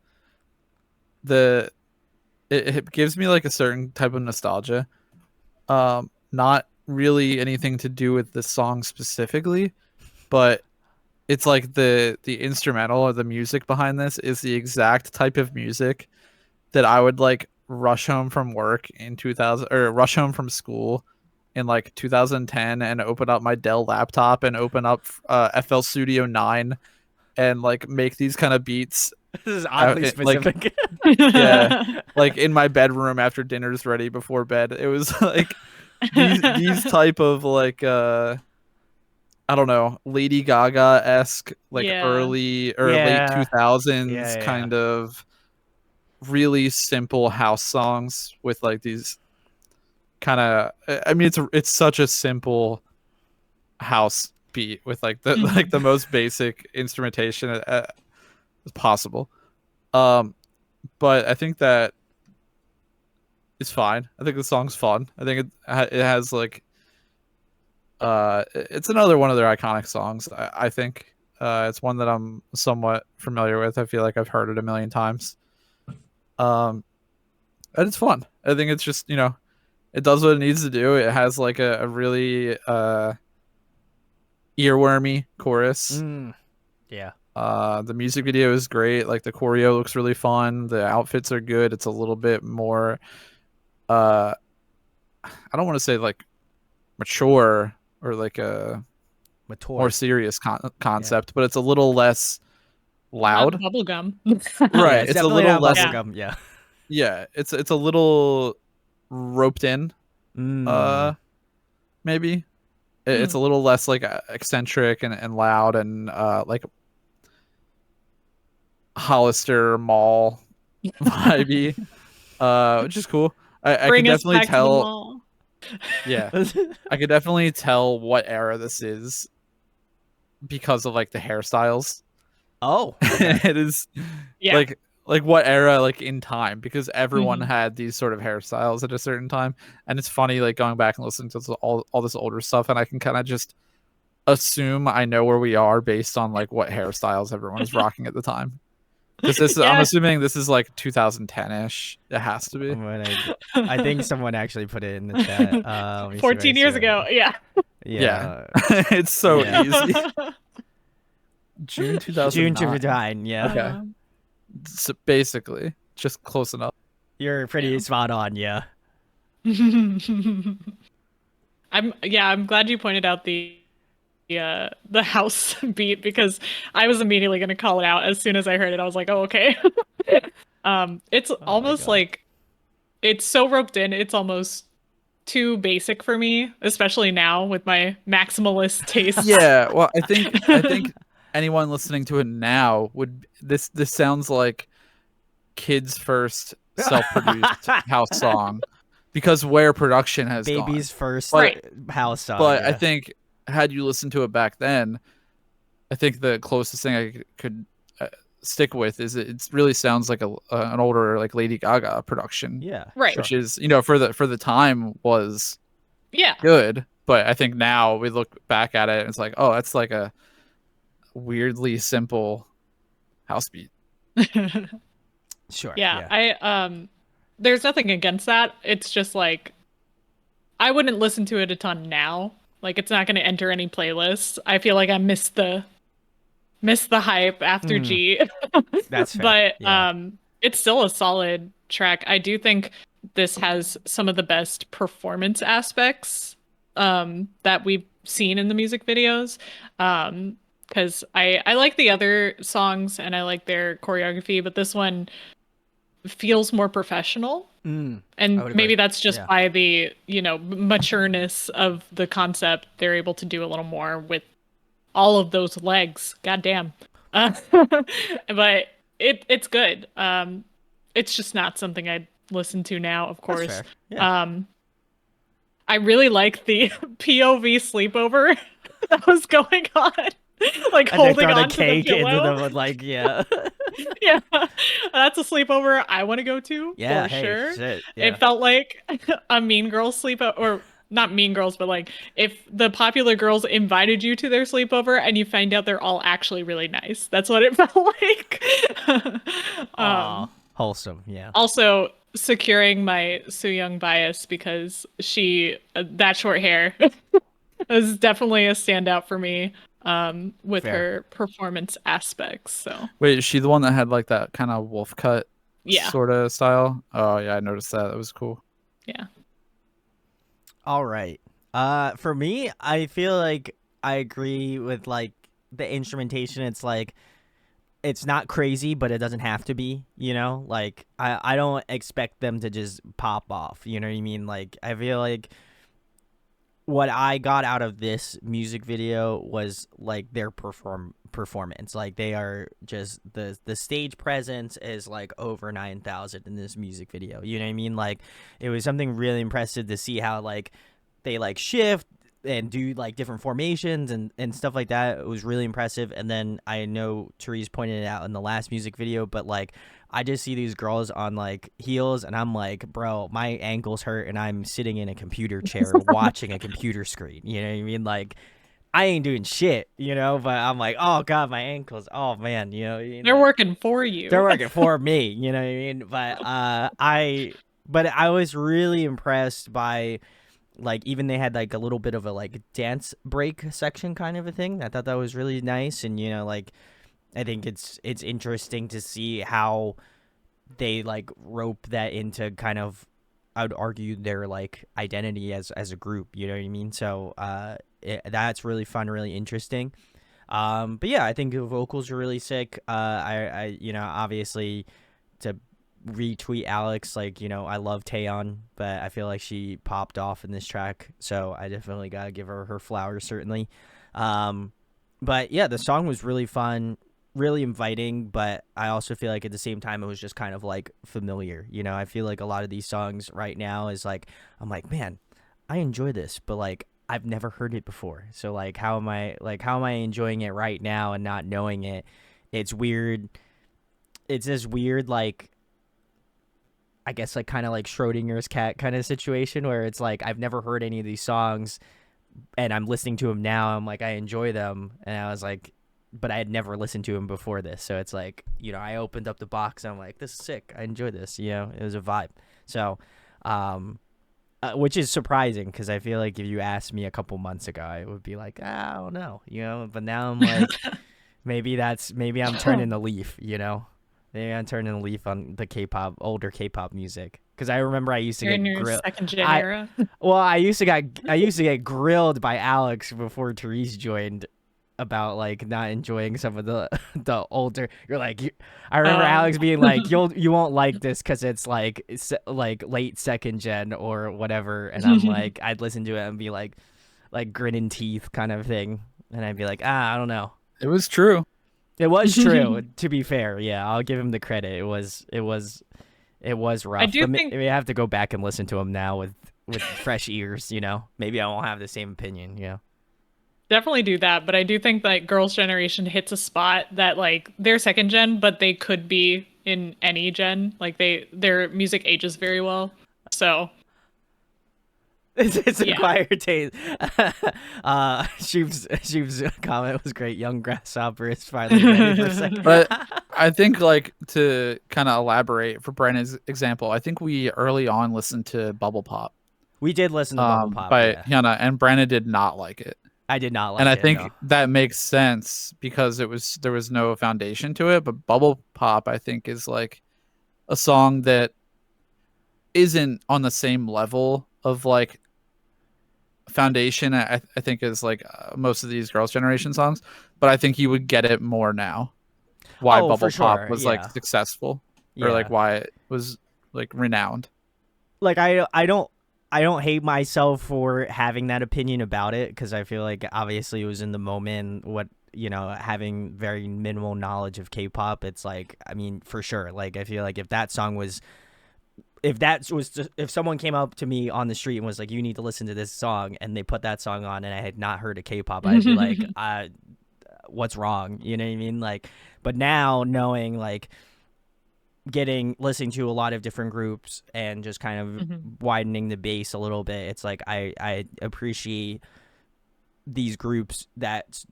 it gives me like a certain type of nostalgia. Not really anything to do with the song specifically, but it's like the instrumental or the music behind this is the exact type of music that I would like rush home from work in 2000 or rush home from school in like 2010 and open up my Dell laptop and open up FL Studio 9 and like make these kind of beats This is oddly like specific. yeah, like in my bedroom after dinner's ready before bed. It was like these type of like I don't know, Lady Gaga-esque like Yeah. early or late Yeah. 2000s Yeah. kind of really simple house songs with like these kind of, I mean it's such a simple house beat with like the like the most basic instrumentation as possible. But I think that it's fine. I think the song's fun. I think it has like it's another one of their iconic songs. I think it's one that I'm somewhat familiar with. I feel like I've heard it a million times. And it's fun. I think it's just, you know, it does what it needs to do. It has like a really earwormy chorus. Yeah. The music video is great. Like the choreo looks really fun. The outfits are good. It's a little bit more I don't want to say like mature or like a more serious concept, but it's a little less loud. Not bubblegum. Right. Yeah, it's a definitely little not less bubblegum. Yeah. yeah, it's a little roped in. Maybe. It's a little less like eccentric and loud and like Hollister Mall vibey, which is cool. I Bring can us definitely back to the tell. mall. Yeah, I could definitely tell what era this is because of like the hairstyles. Oh, okay. It is Yeah. like what era like in time, because everyone had these sort of hairstyles at a certain time, and it's funny like going back and listening to all this older stuff, and I can kind of just assume I know where we are based on like what hairstyles everyone was rocking at the time. Because this is, I'm assuming this is like 2010-ish. It has to be. I think someone actually put it in the chat. Let me see if I 14 years see it. ago. Yeah. Yeah. It's so Yeah. easy. June 2009. June 2009. Yeah. Okay. So basically, just close enough. You're pretty spot on. Yeah. I'm glad you pointed out the house beat, because I was immediately going to call it out as soon as I heard it. I was like, oh, okay. It's almost like it's so roped in. It's almost too basic for me, especially now with my maximalist tastes. Yeah, well, I think anyone listening to it now would this sounds like kids' first self-produced house song, because where production has Baby's gone. first Right. house song. But yeah. I think had you listened to it back then, I think the closest thing I could stick with is it really sounds like an older like Lady Gaga production. Yeah. Right. Which is, you know, for the time was Yeah. good, but I think now we look back at it and it's like, oh, that's like a weirdly simple house beat. Sure. Yeah. I there's nothing against that. It's just like I wouldn't listen to it a ton now. Like it's not going to enter any playlists. I feel like I missed the hype after G. That's fair. But yeah. it's still a solid track. I do think this has some of the best performance aspects that we've seen in the music videos. Because I like the other songs and I like their choreography, but this one feels more professional. And maybe that's just by the, you know, matureness of the concept. They're able to do a little more with all of those legs. Goddamn. But it's good. It's just not something I'd listen to now, of course. That's fair. Yeah. I really like the POV sleepover that was going on. like And they holding throw the on to the cake into pillow. the like, yeah. Yeah, that's a sleepover I want to go to Yeah, for hey, sure. shit. It Yeah. felt like a Mean Girls sleepover, or not Mean Girls, but like if the popular girls invited you to their sleepover and you find out they're all actually really nice. That's what it felt like. Aw, wholesome, yeah. Also, securing my Soo-young bias because she that short hair is definitely a standout for me with Fair. her performance aspects. So Wait, is she the one that had like that kind of wolf cut yeah, sort of style? Oh yeah, I noticed that. That was cool. yeah. All right. For me, I feel like I agree with like the instrumentation. It's like it's not crazy, but it doesn't have to be, you know? Like I don't expect them to just pop off, you know what I mean? Like I feel like what I got out of this music video was like their performance. Like they are just the stage presence is like over 9,000 in this music video. You know what I mean? Like it was something really impressive to see how like they like shift and do like different formations and stuff like that. It was really impressive. And then I know Therese pointed it out in the last music video, but like I just see these girls on like heels and I'm like, bro, my ankles hurt and I'm sitting in a computer chair watching a computer screen. You know what I mean? Like I ain't doing shit, you know, but I'm like, oh god, my ankles. Oh man, you know what I mean? They're Like, working for you. they're working for me, you know what I mean? But I was really impressed by like even they had like a little bit of a like dance break section kind of a thing. I thought that was really nice, and you know like I think it's interesting to see how they like rope that into kind of I would argue their like identity as a group, you know what I mean? So that's really fun, really interesting. But yeah, I think the vocals are really sick. I you know obviously to retweet Alex, like, you know, I love Taeyeon, but I feel like she popped off in this track, so I definitely gotta give her flowers, certainly. But yeah, the song was really fun, really inviting, but I also feel like at the same time it was just kind of like familiar. You know, I feel like a lot of these songs right now is like I'm like, man, I enjoy this, but like I've never heard it before. So like how am I enjoying it right now and not knowing it? It's weird. It's this weird like I guess like kind of like Schrodinger's cat kind of situation where it's like I've never heard any of these songs and I'm listening to them now. I'm like I enjoy them, and I was like, but I had never listened to them before this, so it's like, you know, I opened up the box and I'm like, this is sick. I enjoy this. You know, it was a vibe. So, which is surprising because I feel like if you asked me a couple months ago, I would be like, I don't know, you know. But now I'm like, maybe I'm turning the leaf, you know. Maybe I'm turning the leaf on the K-pop, older K-pop music. Because I remember I used to You're in get your grilled. second gen era. Well, I used to get grilled by Alex before Therese joined about like not enjoying some of the the older. You're like, I remember Alex being like, you won't like this because it's like late second gen or whatever. And I'm like, I'd listen to it and be like gritting teeth kind of thing, and I'd be like, I don't know. It was true. It was true, to be fair. Yeah, I'll give him the credit. It was rough. I do but think we have to go back and listen to him now with fresh ears, you know. Maybe I won't have the same opinion, you know. definitely do that, but I do think like Girls' Generation hits a spot that like they're second gen, but they could be in any gen. Like their music ages very well. So It's yeah. acquired taste. Sheep's comment was great. Young grasshopper is finally ready for second. But I think like to kind of elaborate for Brandon's example, I think we early on listened to Bubble Pop We did listen to Bubble Pop, by yeah. Hyuna, and Brandon did not like it. I did not like And I it. think No. that makes sense because there was no foundation to it. But Bubble Pop, I think, is like a song that isn't on the same level of like foundation. I think is like most of these Girls' Generation songs, but I think you would get it more now. Why Oh, Bubble for Pop sure, was yeah. like successful, or Yeah. like why it was like renowned. Like I don't hate myself for having that opinion about it, because I feel like obviously it was in the moment. What, you know, having very minimal knowledge of K-pop, it's like, I mean, for sure, like I feel like if someone came up to me on the street and was like, you need to listen to this song, and they put that song on and I had not heard of K-pop, I'd be like, what's wrong, you know what I mean? Like, but now knowing like listening to a lot of different groups and just kind of Mhm. widening the base a little bit, it's like I appreciate these groups that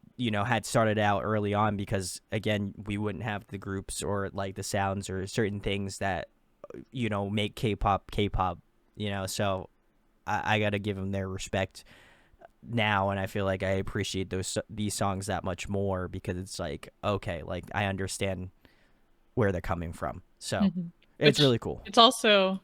had started out early on, because again we wouldn't have the groups or like the sounds or certain things that make K-pop, so I gotta give them their respect now, and I feel like I appreciate these songs that much more, because it's like, okay, like I understand where they're coming from, so Mhm. it's Which really cool. it's also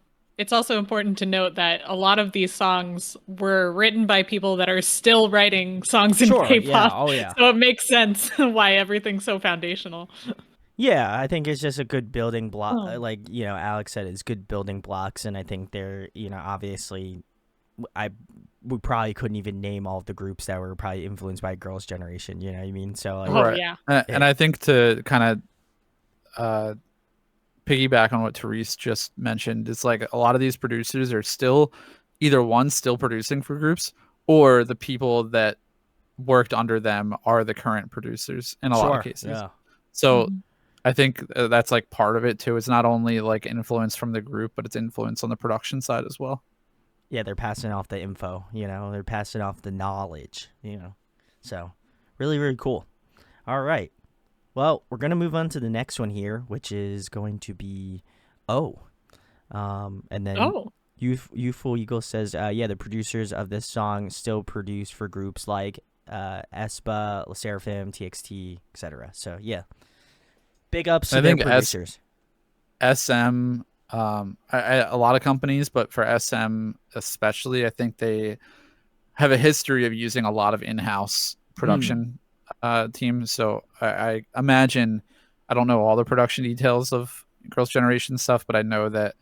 important to note that a lot of these songs were written by people that are still writing songs in Sure, yeah, K-pop, oh yeah. so it makes sense why everything's so foundational. Yeah, I think it's just a good building block. Oh. Like Alex said, it's good building blocks, and I think they're obviously, I we probably couldn't even name all of the groups that were probably influenced by Girls' Generation. You know what I mean? So like, Oh Right. yeah. And I think to kind of uh, piggyback on what Therese just mentioned, it's like a lot of these producers are still either one still producing for groups, or the people that worked under them are the current producers in a lot of sure, cases. yeah, So Mhm. I think that's like part of it too. It's not only like influence from the group, but it's influence on the production side as well. yeah. They're passing off the info. They're passing off the knowledge. So really, really cool. All right. Well, we're gonna move on to the next one here, which is going to be O. And then Oh. Youthful Eagle says, yeah, the producers of this song still produce for groups like aespa, LE SSERAFIM, TXT, etc. So yeah, big ups to I their think producers. SM, a lot of companies, but for SM especially, I think they have a history of using a lot of in-house Mm. production teams. So I imagine, I don't know all the production details of Girls' Generation stuff, but I know that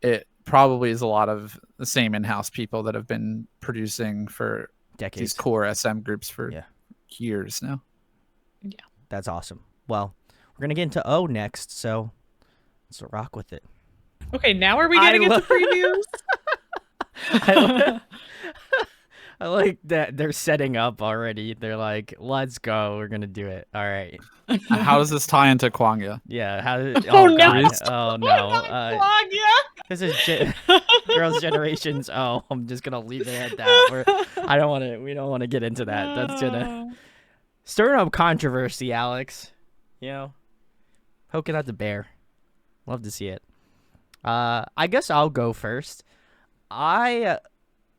it probably is a lot of the same in-house people that have been producing for these Decades. core SM groups for Yeah, years now. Yeah. that's awesome. Well, we're gonna get into O next, so let's rock with it. Okay, now are we I getting into love. previews? I love. I like that they're setting up already. They're like, "Let's go. We're gonna do it. All right." How does this tie into Kwangya? Yeah. How? Oh Oh no! God. Therese? Oh no. Not Claudia! This is Girls' Generations. Oh, I'm just gonna leave it at that. I don't want to. We don't want to get into that. That's gonna stir up controversy, Alex. Poking at the bear. Love to see it. I guess I'll go first. I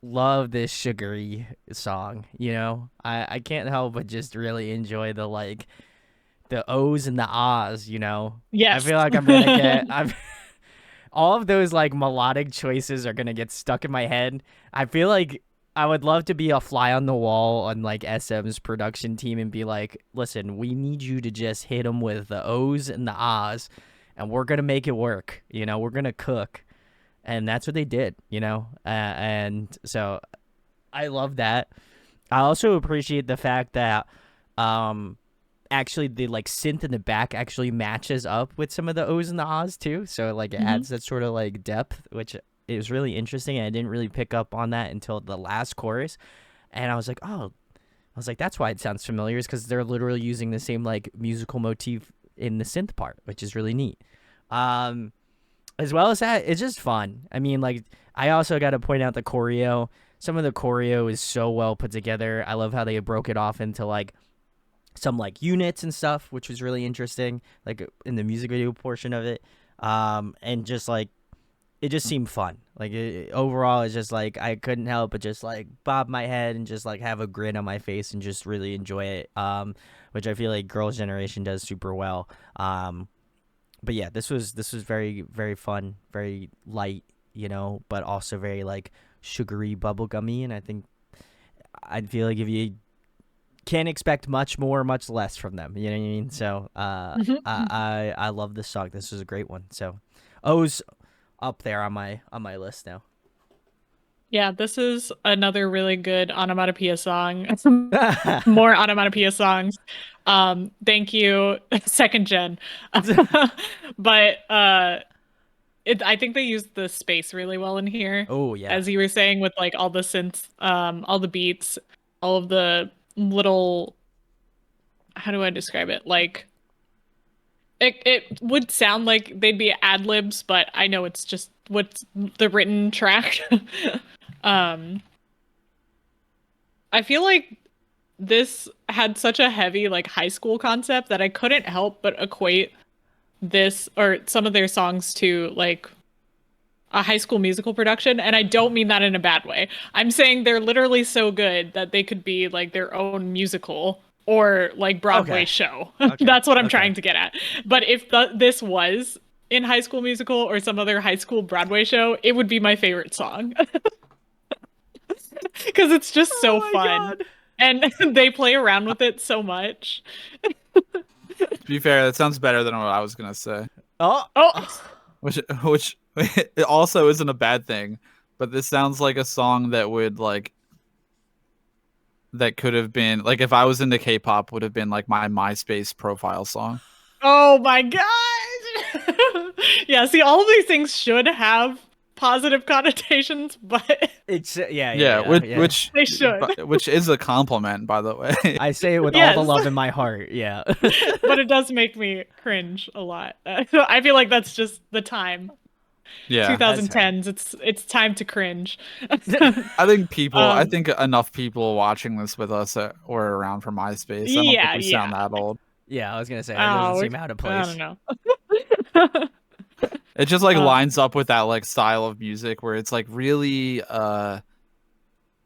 love this sugary song. I can't help but just really enjoy the O's and the ahs. I Yes. feel like I'm gonna get. I'm all of those like melodic choices are gonna get stuck in my head. I feel like I would love to be a fly on the wall on like SM's production team and be like, listen, we need you to just hit them with the O's and the ahs, and we're gonna make it work. We're gonna cook, and that's what they did. And so I love that. I also appreciate the fact that actually the like synth in the back actually matches up with some of the O's and the ahs too. So like it Mhm. adds that sort of like depth, which is really interesting. And I didn't really pick up on that until the last chorus. And I was like, oh, that's why it sounds familiar, is because they're literally using the same like musical motif in the synth part, which is really neat. Um, as well as that, it's just fun. I mean, like, I also got to point out the choreo. Some of the choreo is so well put together. I love how they broke it off into like some like units and stuff, which was really interesting, like in the music video portion of it. And just like it just seemed fun. Like overall, it's just like I couldn't help but just like bob my head and just like have a grin on my face and just really enjoy it. Which I feel like Girls' Generation does super well. But yeah, this was very very fun, very light, but also very like sugary bubblegummy, and I think I'd feel like if you can't expect much more, much less from them. You know what I mean? So Mhm. I love this song. This was a great one. So O's up there on my list now. Yeah, this is another really good onomatopoeia song. More onomatopoeia songs. Thank you, second gen. But I think they used the space really well in here. Oh yeah. As you were saying, with like all the synths, all the beats, all of the little how do I describe it? Like it would sound like they'd be ad libs, but I know it's just what's the written track. um I feel like this had such a heavy like high school concept that I couldn't help but equate this or some of their songs to like a high school musical production, and I don't mean that in a bad way. I'm saying they're literally so good that they could be like their own musical or like Broadway Okay. show. Okay. That's what I'm Okay. trying to get at. But if this was in High School Musical or some other high school Broadway show, it would be my favorite song. Because it's just so my fun. God. And they play around with it so much. To be fair, that sounds better than what I was gonna say. Oh. Oh, Which it also isn't a bad thing, but this sounds like a song that would like that could have been like if I was into K-pop would have been like my MySpace profile song. oh my God. Yeah, see, all of these things should have positive connotations, but It's yeah. they should. Which is a compliment, by the way. I say it with all Yes. the love in my heart. Yeah. But it does make me cringe a lot. I feel like that's just the time. Yeah, 2010s. It's time to cringe. I think people. I Um, think enough people watching this with us were around for MySpace. I don't Yeah, think we sound that old. Yeah, I was gonna say that doesn't Oh, seem out of I place. don't know. It just like Um, lines up with that like style of music where it's like really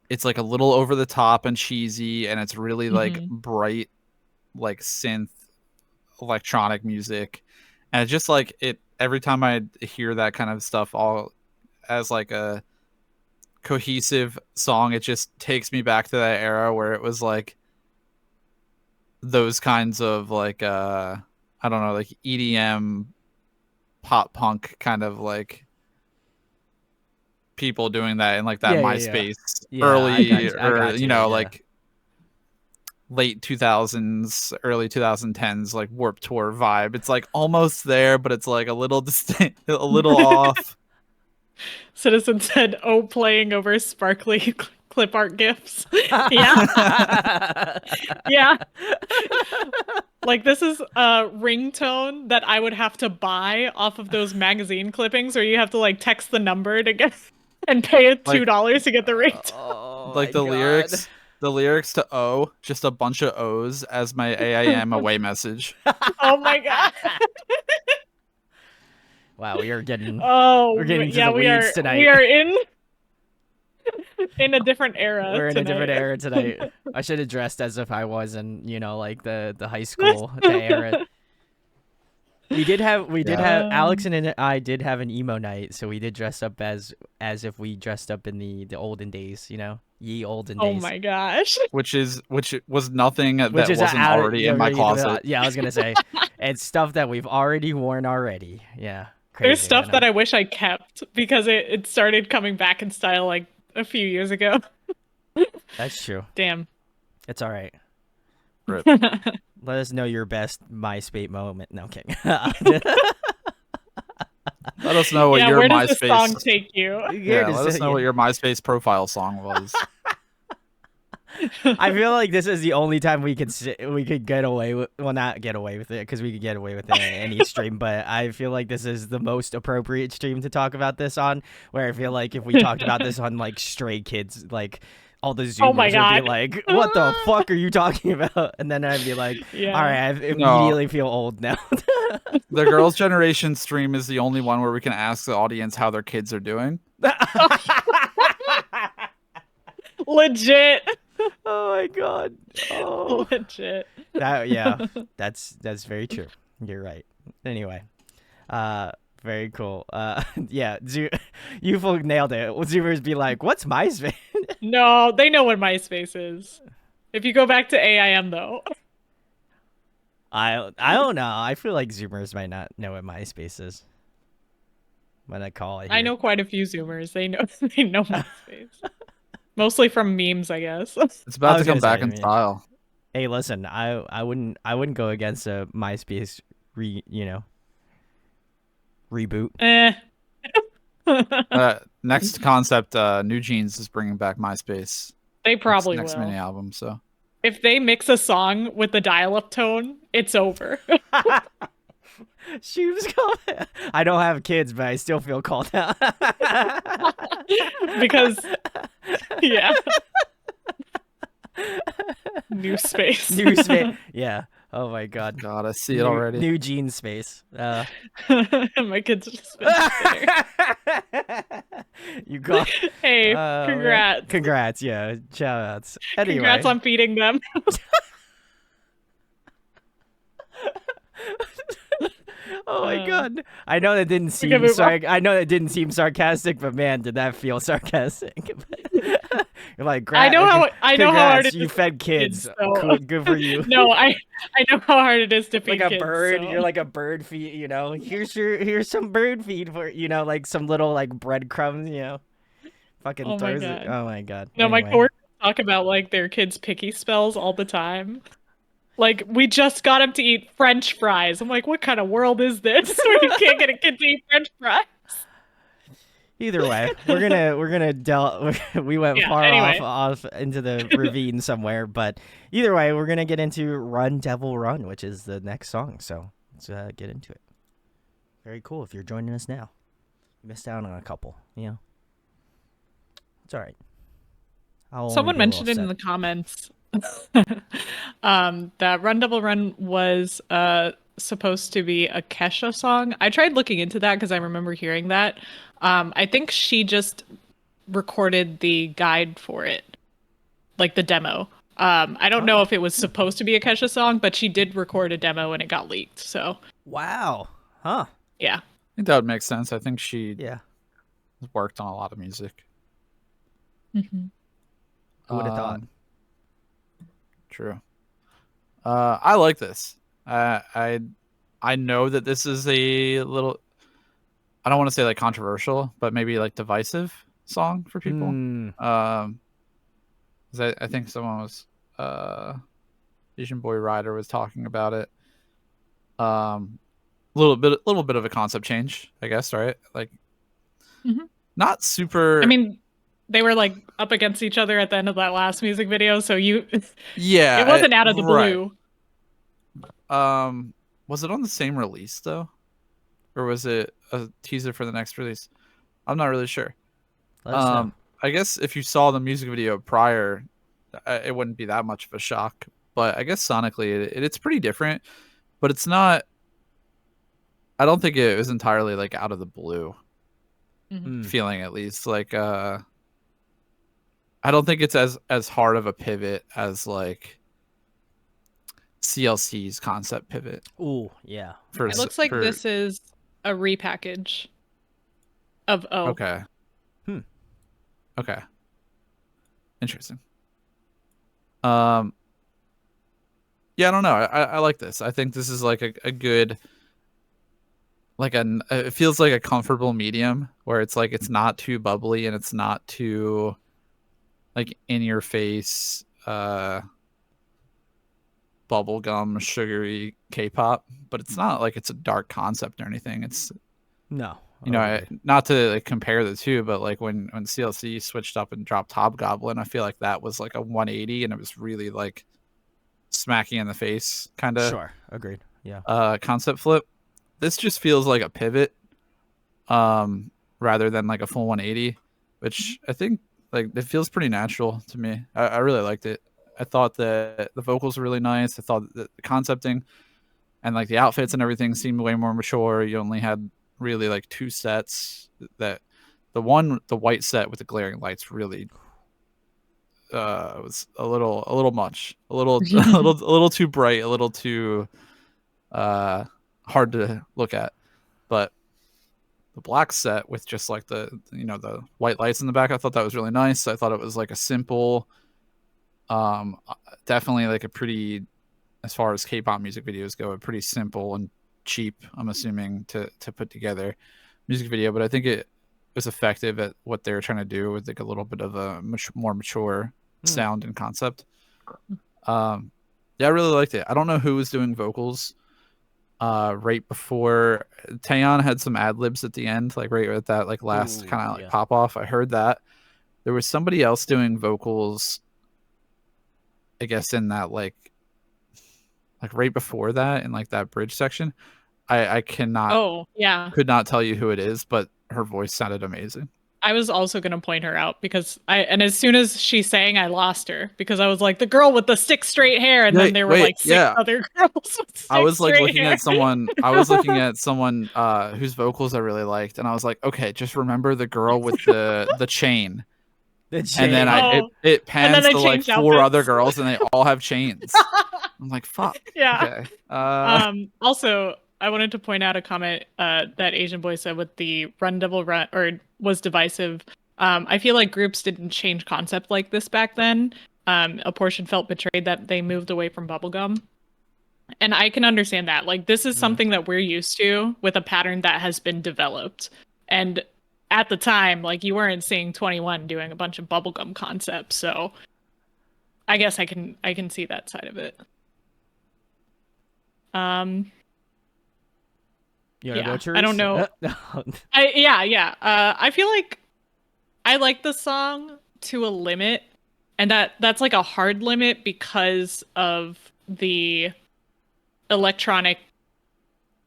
it's like a little over the top and cheesy and it's really like Mhm. bright like synth electronic music. And it's just like it every time I hear that kind of stuff all as like a cohesive song, it just takes me back to that era where it was like those kinds of like I don't know, like EDM pop punk kind of like people doing that in like that Yeah. MySpace Yeah, early I got or you, know yeah. like late 2000s early 2010s like Warped Tour vibe. It's like almost there but it's like a little distinct, a little off. Citizen said, "Oh, playing over sparkly clip art gifs." Yeah, yeah. Like this is a ringtone that I would have to buy off of those magazine clippings, where you have to like text the number to get and pay it Like- $2 to get the ringtone. Oh, Like my the lyrics to O, just a bunch of O's as my AIM away message. Oh my God. Wow, we are getting Oh, we're getting to yeah, the we weeds are. tonight. We are in a different era. We're in a different tonight. era tonight. I should have dressed as if I was in, like the high school the era. We did have Alex and I did have an emo night, so we did dress up as if we dressed up in the olden days, ye olden Oh days. my gosh. Which was nothing that Which is wasn't already in my closet. Yeah, I was gonna say, it's stuff that we've already worn already. Yeah, crazy. There's stuff that I wish I kept because it started coming back in style like a few years ago. That's true. Damn. It's all right. Rip. Let us know your best MySpace moment. No, I'm kidding. Let us know what Yeah, your where does this song MySpace. take you? Yeah, let us know what your MySpace profile song was. I feel like this is the only time we could get away with, well, not get away with it, because we could get away with it in any stream, but I feel like this is the most appropriate stream to talk about this on, where I feel like if we talked about this on like Stray Kids, like all the Zoomers Oh my would God. be like, what the fuck are you talking about? And then I'd be like, Yeah. all right, I immediately feel old now. The Girls' Generation stream is the only one where we can ask the audience how their kids are doing. Legit. Oh my God. Oh. Legit. That's very true. You're right. Anyway, very cool. Yeah, you folk nailed it. Zoomers be like, "What's MySpace?" No, they know what MySpace is. If you go back to AIM though. I don't know. I feel like Zoomers might not know what MySpace is. When I call it, I know quite a few Zoomers. They know MySpace. Mostly from memes, I guess. It's about to come back in style. Hey, listen, I wouldn't go against a MySpace reboot. Next concept, New Jeans is bringing back MySpace. They probably next will. mini album. So if they mix a song with the dial-up tone, it's over. She was called. I don't have kids, but I still feel called out. Because yeah. New space. New space. Yeah. Oh my god. God, I see it already. New gene space. My kids just been there. You got. Hey, Man. congrats. Congrats. Yeah. Shout outs. Anyway. Congrats on feeding them. Oh my god! I know that didn't seem I know that didn't seem sarcastic, but man, did that feel sarcastic? You're like, I know how hard it is. You fed kids. So. Good for you. No, I know how hard it is to feed like a kids, bird. So. You're like a bird feed. You know, here's some bird feed for like some little like breadcrumbs. Fucking oh throws my it. Oh my god. No, anyway. my coworkers talk about like their kids' picky spells all the time. Like, we just got him to eat French fries. I'm like, what kind of world is this where you can't get a kid to eat French fries? Either way, we're gonna we went far off into the ravine somewhere, but either way, we're gonna get into "Run Devil Run," which is the next song. So let's get into it. Very cool. If you're joining us now, you missed out on a couple. It's all right. Someone mentioned it in the comments. That "Run Devil Run" was supposed to be a Kesha song. I tried looking into that because I remember hearing that. I think she just recorded the guide for it, like the demo. I don't know if it was supposed to be a Kesha song, but she did record a demo and it got leaked. So wow, huh? Yeah, I think that would make sense. I think she worked on a lot of music. Mm-hmm. Who would have thought? True. I like this. I know that this is a little, I don't want to say like controversial, but maybe like divisive song for people. I think someone was Asian Boy Rider was talking about it. Little bit of a concept change, I guess, right? Like not super. I mean, they were like up against each other at the end of that last music video, so it wasn't out of the blue. Was it on the same release though, or was it a teaser for the next release? I'm not really sure. I guess if you saw the music video prior, it wouldn't be that much of a shock. But I guess sonically, it's pretty different. But it's not. I don't think it was entirely like out of the blue. Feeling at least like I don't think it's as hard of a pivot as like CLC's concept pivot. Ooh, yeah. It looks like this is a repackage of O. Okay. Okay. Interesting. Yeah, I don't know. I like this. I think this is like a good, like it feels like a comfortable medium where it's like it's not too bubbly and it's not too like in your face bubblegum sugary K-pop, but it's not like it's a dark concept or anything. It's not to like compare the two, but like when CLC switched up and dropped Hobgoblin, I feel like that was like a 180 and it was really like smacking in the face kind of. Sure, agreed. Yeah. Concept flip. This just feels like a pivot rather than like a full 180, which I think like it feels pretty natural to me. I really liked it. I thought that the vocals were really nice. I thought that the concepting and like the outfits and everything seemed way more mature. You only had really like two sets. That the white set with the glaring lights really was a little much, a little too bright, a little too hard to look at. But the black set with just like the white lights in the back, I thought that was really nice. I thought it was like a simple, definitely like a pretty, as far as K-pop music videos go, a pretty simple and cheap, I'm assuming, to put together music video. But I think it was effective at what they were trying to do with like a little bit of a more mature sound and concept. Yeah, I really liked it. I don't know who was doing vocals right before. Taeyeon had some ad libs at the end, like right at that like last kind of like pop off. I heard that there was somebody else doing vocals I guess in that like right before that in like that bridge section. I cannot Oh, yeah. could not tell you who it is, but her voice sounded amazing. I was also going to point her out because and as soon as she sang, I lost her because I was like, the girl with the stick straight hair. And then there were Wait, like six yeah. other girls with I stick was like straight looking hair. at someone. I was looking at someone whose vocals I really liked, and I was like, okay, just remember the girl with the chain. The And then Oh. it And then pans they to like changed 4 other outfits. girls, and they all have chains. I'm like, fuck. Yeah. Okay. Also, I wanted to point out a comment that Asian Boy said with the Run Devil Run or was divisive. I feel like groups didn't change concept like this back then. A portion felt betrayed that they moved away from bubblegum. And I can understand that. Like, this is something that we're used to with a pattern that has been developed. And at the time, like, you weren't seeing 21 doing a bunch of bubblegum concepts. So I guess I can see that side of it. You want to go, Yeah, Therese? I don't know. No. Yeah. I feel like I like the song to a limit, and that's like a hard limit because of the electronic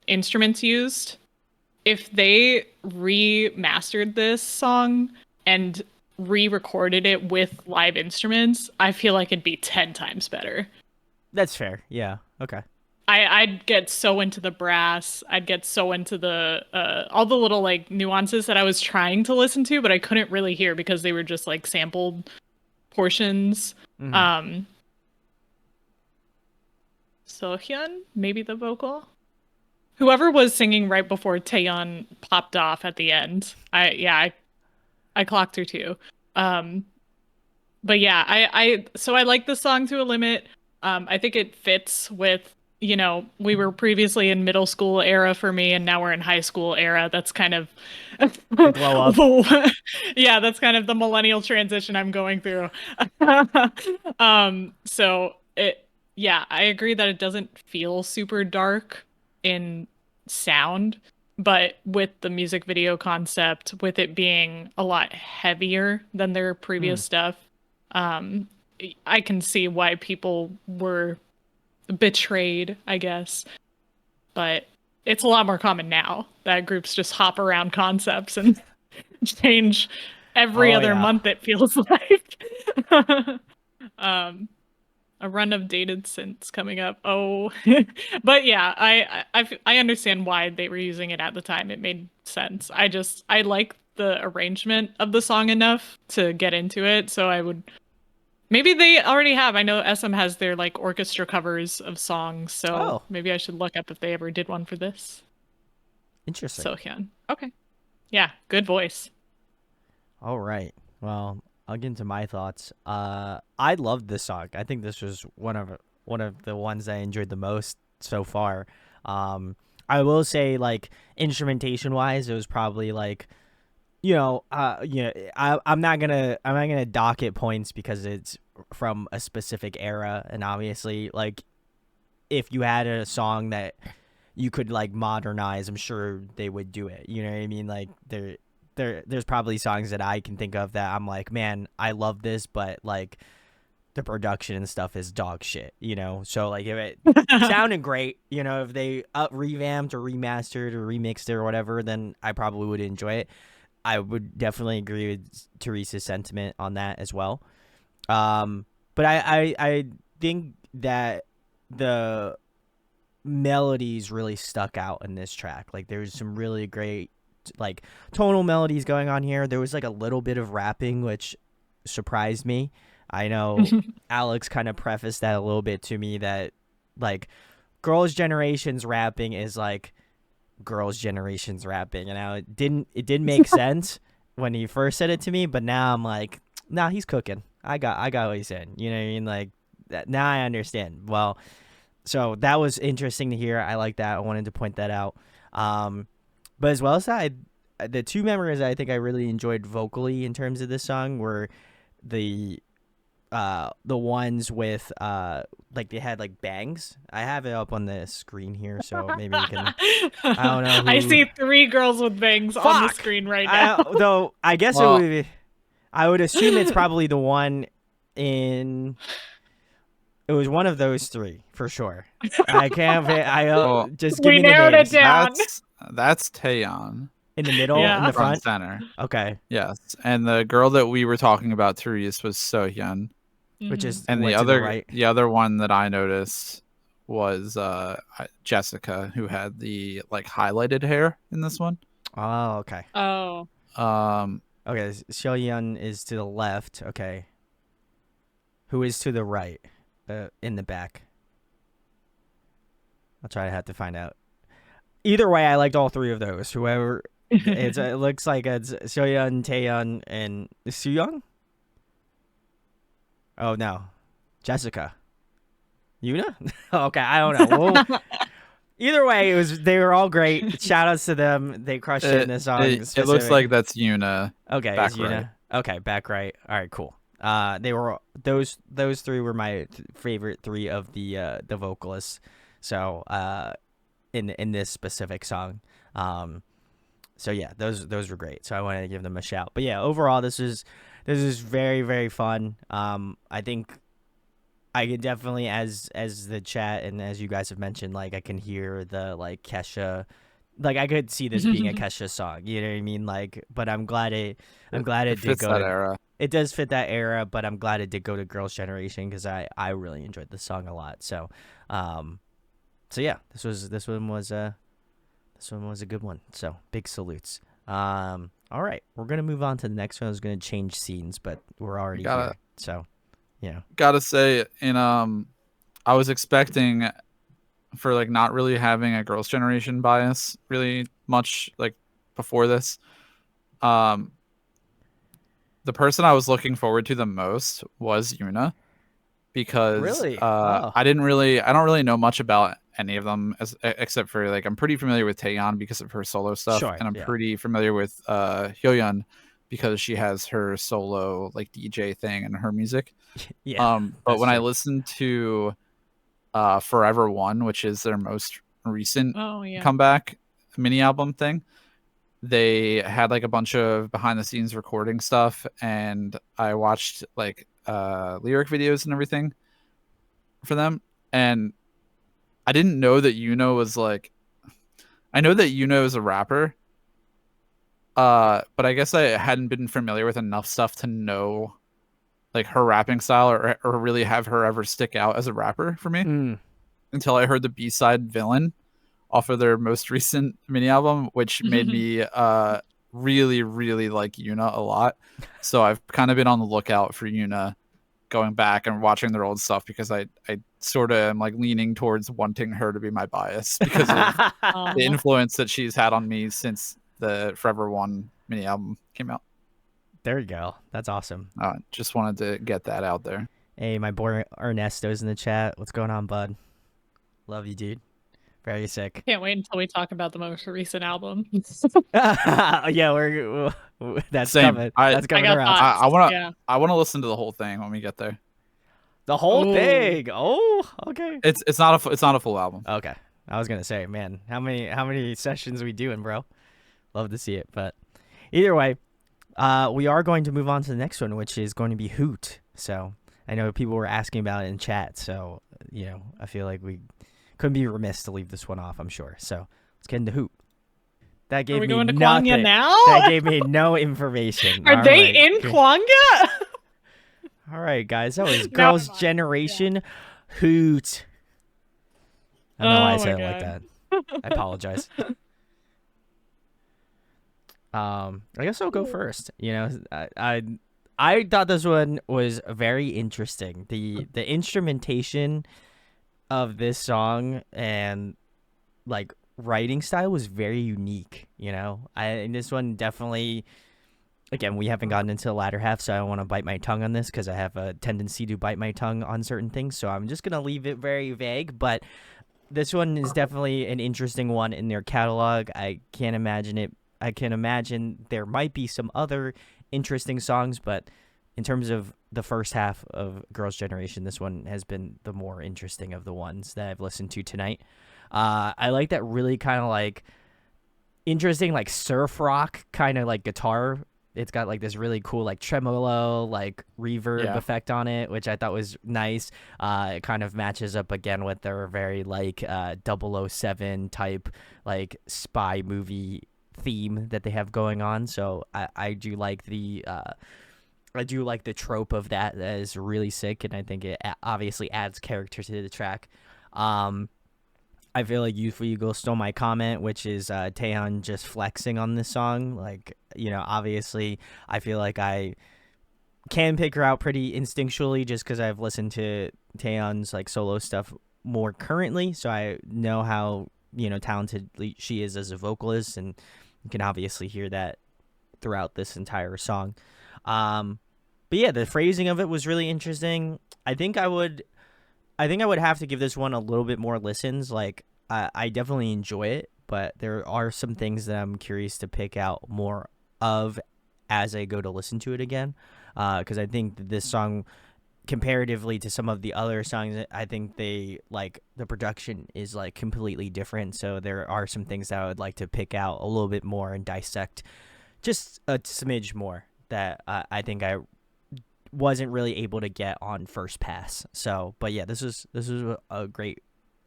instruments used. If they remastered this song and re-recorded it with live instruments, I feel like it'd be 10 times better. That's fair. Yeah. Okay. I'd get so into the brass. I'd get so into the all the little like nuances that I was trying to listen to, but I couldn't really hear because they were just like sampled portions. Mhm. Sohyun, maybe the vocal. Whoever was singing right before Taeyeon popped off at the end. I clocked her too. But yeah, so I like the song to a limit. I think it fits with, you know, we were previously in middle school era for me, and now we're in high school era. That's kind of Glow up. yeah, that's kind of the millennial transition I'm going through. So it, yeah, I agree that it doesn't feel super dark in sound, but with the music video concept, with it being a lot heavier than their previous stuff, um, I can see why people were betrayed, I guess. But it's a lot more common now that groups just hop around concepts and change every Oh, other yeah. month, it feels like. um, a run of dated synths coming up. Oh, but yeah, I understand why they were using it at the time. It made sense. I like the arrangement of the song enough to get into it, so I would. Maybe they already have. I know SM has their like orchestra covers of songs, so Oh, maybe I should look up if they ever did one for this. interesting. Sohyun. Okay. Yeah, good voice. All right. Well, I'll get into my thoughts. I loved this song. I think this was one of the ones I enjoyed the most so far. I will say, like, instrumentation wise, it was probably like, I'm not gonna dock it points because it's from a specific era, and obviously, like, if you had a song that you could like modernize, I'm sure they would do it. You know what I mean? Like, there's probably songs that I can think of that I'm like, man, I love this, but like the production and stuff is dog shit, you know? So like if it sounded great, you know, if they revamped or remastered or remixed it or whatever, then I probably would enjoy it. I would definitely agree with Therese's sentiment on that as well. But I think that the melodies really stuck out in this track. Like there's some really great like tonal melodies going on here. There was like a little bit of rapping, which surprised me. I know Alex kind of prefaced that a little bit to me that like girls' generations rapping is like girls' generations rapping, and now it didn't make sense when he first said it to me, but now I'm like, nah, he's cooking. I got what he's saying. You know what I mean? Like that, now I understand. Well, so that was interesting to hear. I like that. I wanted to point that out. But as well as that, the two memories I think I really enjoyed vocally in terms of this song were the ones with like they had like bangs. I have it up on the screen here, so maybe you can. I don't know who. I see 3 girls with bangs on the screen right now. Though I guess Well, I would assume it's probably the one in It was one of those three for sure. I can't. Well, Just give We me the narrowed it names. down. That's Taeyeon, In the middle, in Yeah. the front front. center. Okay, Yes, and the girl that we were talking about, Therese, was Sohyun, which Mhm. is and went to the right. the other one that I noticed was Jessica, who had the like highlighted hair in this one. Oh, okay. Oh. Um, Okay, Xiaoyun is to the left. Okay. Who is to the right? In the back. I'll try to have to find out. Either way, I liked all three of those. Whoever it looks like it's Xiaoyun, Taeyun, and Suyong. Oh no, Jessica. Yuna? Okay, I don't know. Well, either way, they were all great. Shout outs to them. They crushed it in this song. it looks like that's Yuna. Okay, back is Yuna? right. Okay, back right. All right, cool. They were those three were my favorite three of the vocalists. So, in this specific song, so yeah, those were great. So I wanted to give them a shout. But yeah, overall, this is very very fun. I think I can definitely, as the chat and as you guys have mentioned, like I can hear the like Kesha, like I could see this being a Kesha song. You know what I mean? Like, but I'm glad it did fits go that to. era. It does fit that era, but I'm glad it did go to Girls' Generation because I really enjoyed this song a lot. So, yeah, this one was a good one. So big salutes. All right, we're gonna move on to the next one. I was gonna change scenes, but we're already here. So, yeah. Gotta say, I was expecting for like not really having a Girls' Generation bias really much like before this. The person I was looking forward to the most was Yuna because Really? Oh. I don't really know much about any of them except for like I'm pretty familiar with Taeyeon because of her solo stuff, Sure, and I'm yeah. pretty familiar with Hyoyeon because she has her solo like DJ thing and her music. Yeah. But when I true. listened to Forever One, which is their most recent Oh yeah. comeback mini album thing, they had like a bunch of behind the scenes recording stuff, and I watched like lyric videos and everything for them, and I didn't know that Yuno was like, I know that Yuno is a rapper, but I guess I hadn't been familiar with enough stuff to know like her rapping style or really have her ever stick out as a rapper for me until I heard the B-side Villain off of their most recent mini album, which made me really, really like Yuna a lot. So I've kind of been on the lookout for Yuna going back and watching their old stuff because I sort of am like leaning towards wanting her to be my bias because of the influence that she's had on me since the Forever One mini album came out. There you go. That's awesome. Just wanted to get that out there. Hey, my boy Ernesto's in the chat. What's going on, bud? Love you, dude. Very sick. Can't wait until we talk about the most recent album. Yeah, that's Same. coming. That's coming got around. thoughts. I wanna listen to the whole thing when we get there. The whole Ooh. thing. Oh, okay. It's not a full album. Okay. I was gonna say, man, how many sessions we doing, bro? Love to see it. But either way, we are going to move on to the next one, which is going to be Hoot. So I know people were asking about it in chat. So I feel like we couldn't be remiss to leave this one off. I'm sure. So let's get into Hoot. That gave Are we me going to nothing. Kwangya now? That gave me no information. Are All they right. in Kwangya? All right, guys. That was Girls' Generation Hoot. I don't know why I said it like that. I apologize. I guess I'll go first. I thought this one was very interesting. The instrumentation of this song and like writing style was very unique. And this one definitely. Again, we haven't gotten into the latter half, so I don't want to bite my tongue on this because I have a tendency to bite my tongue on certain things. So I'm just going to leave it very vague. But this one is definitely an interesting one in their catalog. I can't imagine it. I can imagine there might be some other interesting songs, but in terms of the first half of Girls' Generation, this one has been the more interesting of the ones that I've listened to tonight. I like that really kind of like interesting, like surf rock kind of like guitar it's got like this really cool like tremolo like reverb Yeah. effect on it, which I thought was nice. It kind of matches up again with their very like 007 type like spy movie theme that they have going on. So I do like the trope of that. That is really sick, and I think it obviously adds character to the track. I feel like Youthful Eagle stole my comment, which is Taehyun just flexing on this song. Like, obviously, I feel like I can pick her out pretty instinctually just because I've listened to Taehyun's like solo stuff more currently, so I know how talented she is as a vocalist, and you can obviously hear that throughout this entire song. But yeah, the phrasing of it was really interesting. I think I would have to give this one a little bit more listens. Like, I definitely enjoy it, but there are some things that I'm curious to pick out more of as I go to listen to it again. Because I think that this song, comparatively to some of the other songs, I think the production is like completely different. So there are some things that I would like to pick out a little bit more and dissect just a smidge more that I think I wasn't really able to get on first pass. So, but yeah, this was a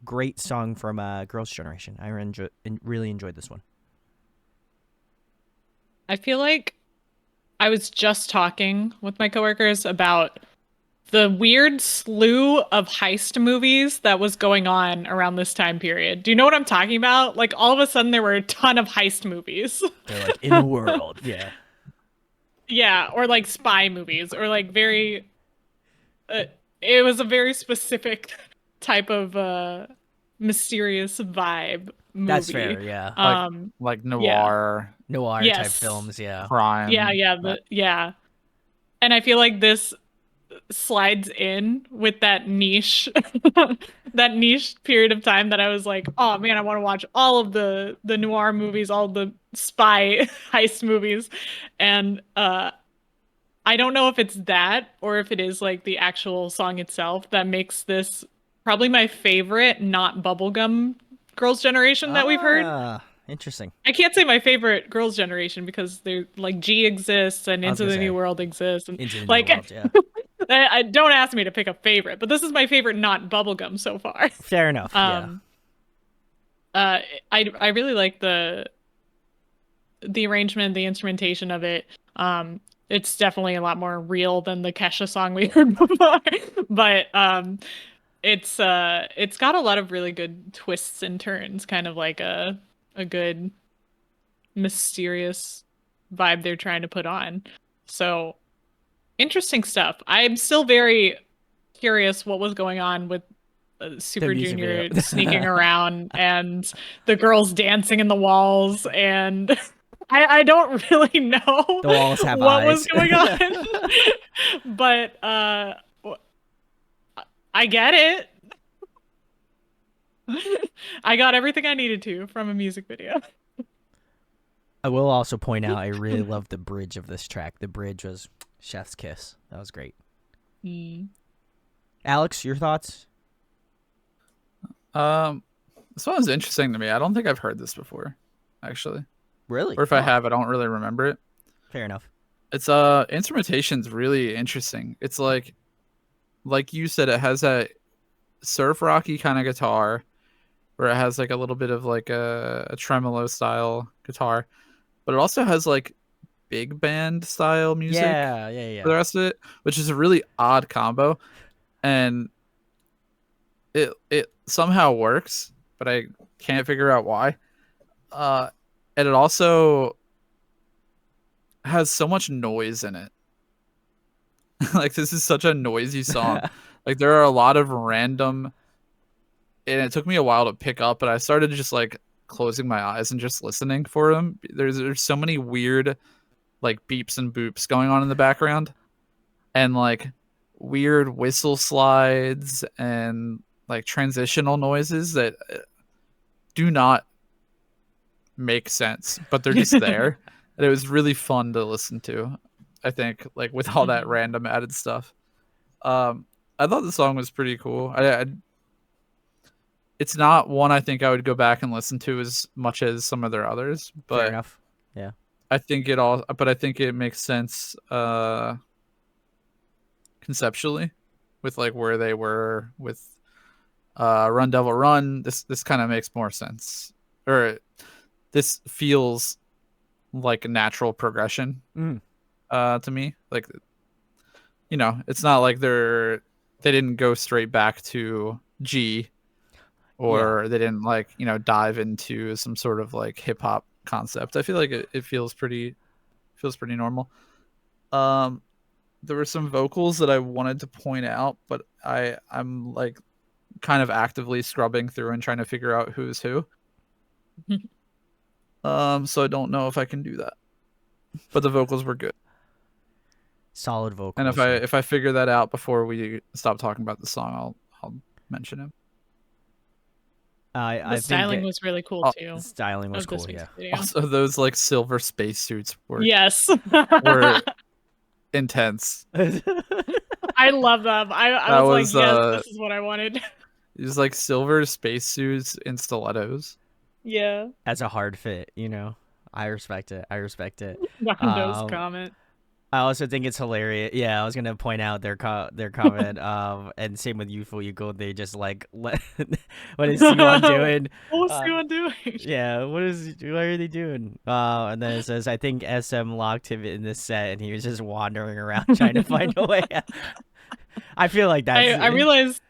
great song from Girls' Generation. I really enjoyed this one. I feel like I was just talking with my coworkers about the weird slew of heist movies that was going on around this time period. Do you know what I'm talking about? Like, all of a sudden there were a ton of heist movies. They're like in the world, yeah. Yeah, or like spy movies, or like very it was a very specific type of mysterious vibe movie. That's fair, yeah. Like yeah. noir Type Yes. films, yeah. crime. Yeah. And I feel like this slides in with that niche that niche period of time that I was like, oh man, I want to watch all of the noir movies, all the spy heist movies. And I don't know if it's that or if it is like the actual song itself that makes this probably my favorite not bubblegum Girls' Generation that we've heard. Interesting. I can't say my favorite Girls' Generation because they're like G exists and I was Into the gonna New say, World exists, and Into the like New World, yeah. I don't ask me to pick a favorite, but this is my favorite not bubblegum so far. Fair enough. Yeah. I really like the arrangement, the instrumentation of it. It's definitely a lot more real than the Kesha song we heard before, but it's got a lot of really good twists and turns, kind of like a good mysterious vibe they're trying to put on. So interesting stuff. I'm still very curious what was going on with Super music Junior video. sneaking around and the girls dancing in the walls, and I don't really know The walls have what eyes. was going on. But I get it. I got everything I needed to from a music video. I will also point out I really love the bridge of this track. The bridge was chef's kiss. That was great. Alex, your thoughts? This song is interesting to me. I don't think I've heard this before, actually. Really? Or if I have, I don't really remember it. Fair enough. It's instrumentation's really interesting. It's like you said, it has that surf rocky kind of guitar where it has like a little bit of like a tremolo style guitar, but it also has like big band style music for the rest of it, which is a really odd combo, and it somehow works, but I can't figure out why. And it also has so much noise in it. Like, this is such a noisy song. Like, there are a lot of random, and it took me a while to pick up, but I started just like closing my eyes and just listening for them. There's so many weird like beeps and boops going on in the background, and like weird whistle slides and like transitional noises that do not make sense, but they're just there. And it was really fun to listen to, I think, like with all that random added stuff. I thought the song was pretty cool. It's not one I think I would go back and listen to as much as some of their others, but fair enough. Yeah. I think it makes sense conceptually with like where they were with Run Devil Run. This kind of makes more sense, or this feels like a natural progression to me. Like, you know, it's not like they didn't go straight back to G, or they didn't like, you know, dive into some sort of like hip hop concept. I feel like it feels pretty normal. There were some vocals that I wanted to point out, but I'm like kind of actively scrubbing through and trying to figure out who's who. So I don't know if I can do that. But the vocals were good. Solid vocals. And if I figure that out before we stop talking about the song, I'll mention him. The styling was really cool too. The styling was cool, yeah. Also, those like silver spacesuits were were intense. I love them. I was like, yes, this is what I wanted. These like silver spacesuits in stilettos. Yeah. As a hard fit, you know. I respect it. Windows comment. I also think it's hilarious. Yeah, I was gonna point out their comment. And same with Youthful Eagle. They just like, what is Siwon doing? What's Siwon doing? Yeah, what are they doing? And then it says, I think SM locked him in this set, and he was just wandering around trying to find a way out. I feel like that's. I realized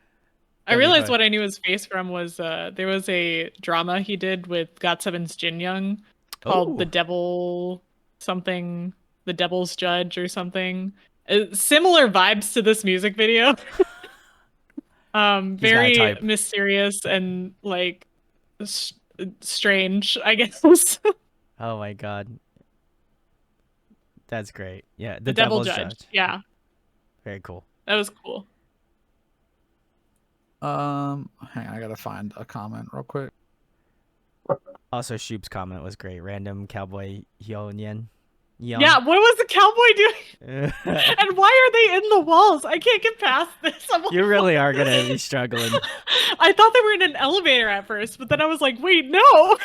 what I knew his face from was there was a drama he did with GOT7's Jin Young called The Devil something. The Devil's Judge or something. Similar vibes to this music video. Very mysterious and like strange, I guess. Oh my god. That's great. Yeah, the Devil's Judge. Yeah. Very cool. That was cool. Hang on, I gotta find a comment real quick. Also, Shoop's comment was great. Random cowboy Hyeon. Yeah, what was the cowboy doing? And why are they in the walls? I can't get past this. You really are gonna be struggling. I thought they were in an elevator at first, but then I was like, wait, no.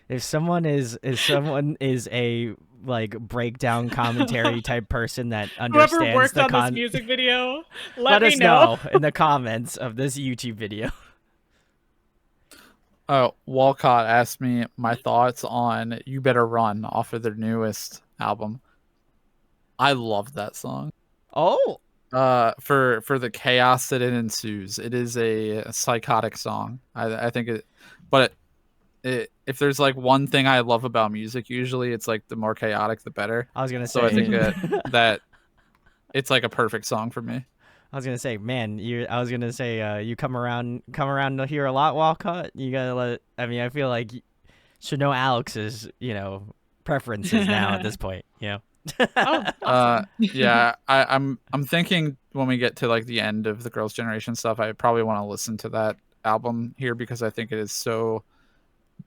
If someone is a like breakdown commentary type person that understands whoever worked on this music video, let us know in the comments of this YouTube video. Oh, Walcott asked me my thoughts on "You Better Run" off of their newest album. I love that song. Oh, for the chaos that it ensues, it is a psychotic song. I think it, but if there's like one thing I love about music, usually it's like the more chaotic, the better. I was gonna say. So I think that it's like a perfect song for me. I was gonna say, man, you come around to here a lot, Walcott. You gotta let. I mean, I feel like you should know Alex's, you know, preferences now at this point. You know. Awesome. Yeah, I'm thinking when we get to like the end of the Girls' Generation stuff, I probably want to listen to that album here because I think it is so.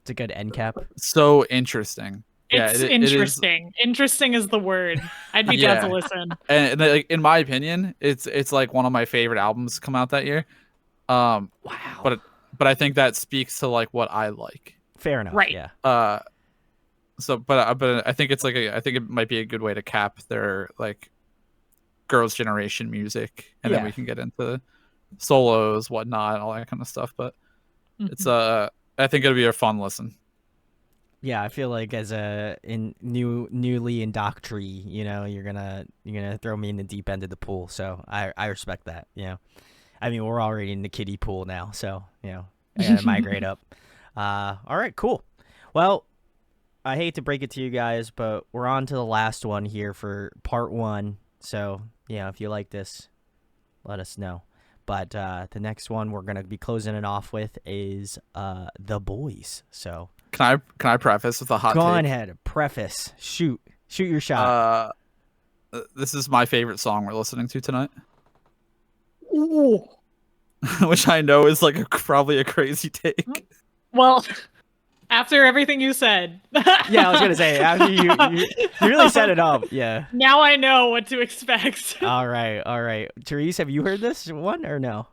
It's a good end cap. So interesting. It's interesting. Interesting is the word. I'd be down to listen. And like, in my opinion, it's like one of my favorite albums to come out that year. Wow. But I think that speaks to like what I like. Fair enough. Right. Yeah. So, but I think it's like I think it might be a good way to cap their like Girls' Generation music, and then we can get into solos, whatnot, all that kind of stuff. But it's I think it'll be a fun listen. Yeah, I feel like as newly indoctrinated, you know, you're gonna throw me in the deep end of the pool. So I respect that. You know, I mean, we're already in the kiddie pool now, so you know, I gotta migrate up. All right, cool. Well, I hate to break it to you guys, but we're on to the last one here for part 1. So yeah, if you like this, let us know. But the next one we're gonna be closing it off with is The Boys. So can I preface with a hot take? Go ahead, preface. Shoot your shot. This is my favorite song we're listening to tonight. Ooh. Which I know is like probably a crazy take. Well, after everything you said. Yeah, I was gonna say after you really set it up. Yeah. Now I know what to expect. All right. Therese, have you heard this one or no?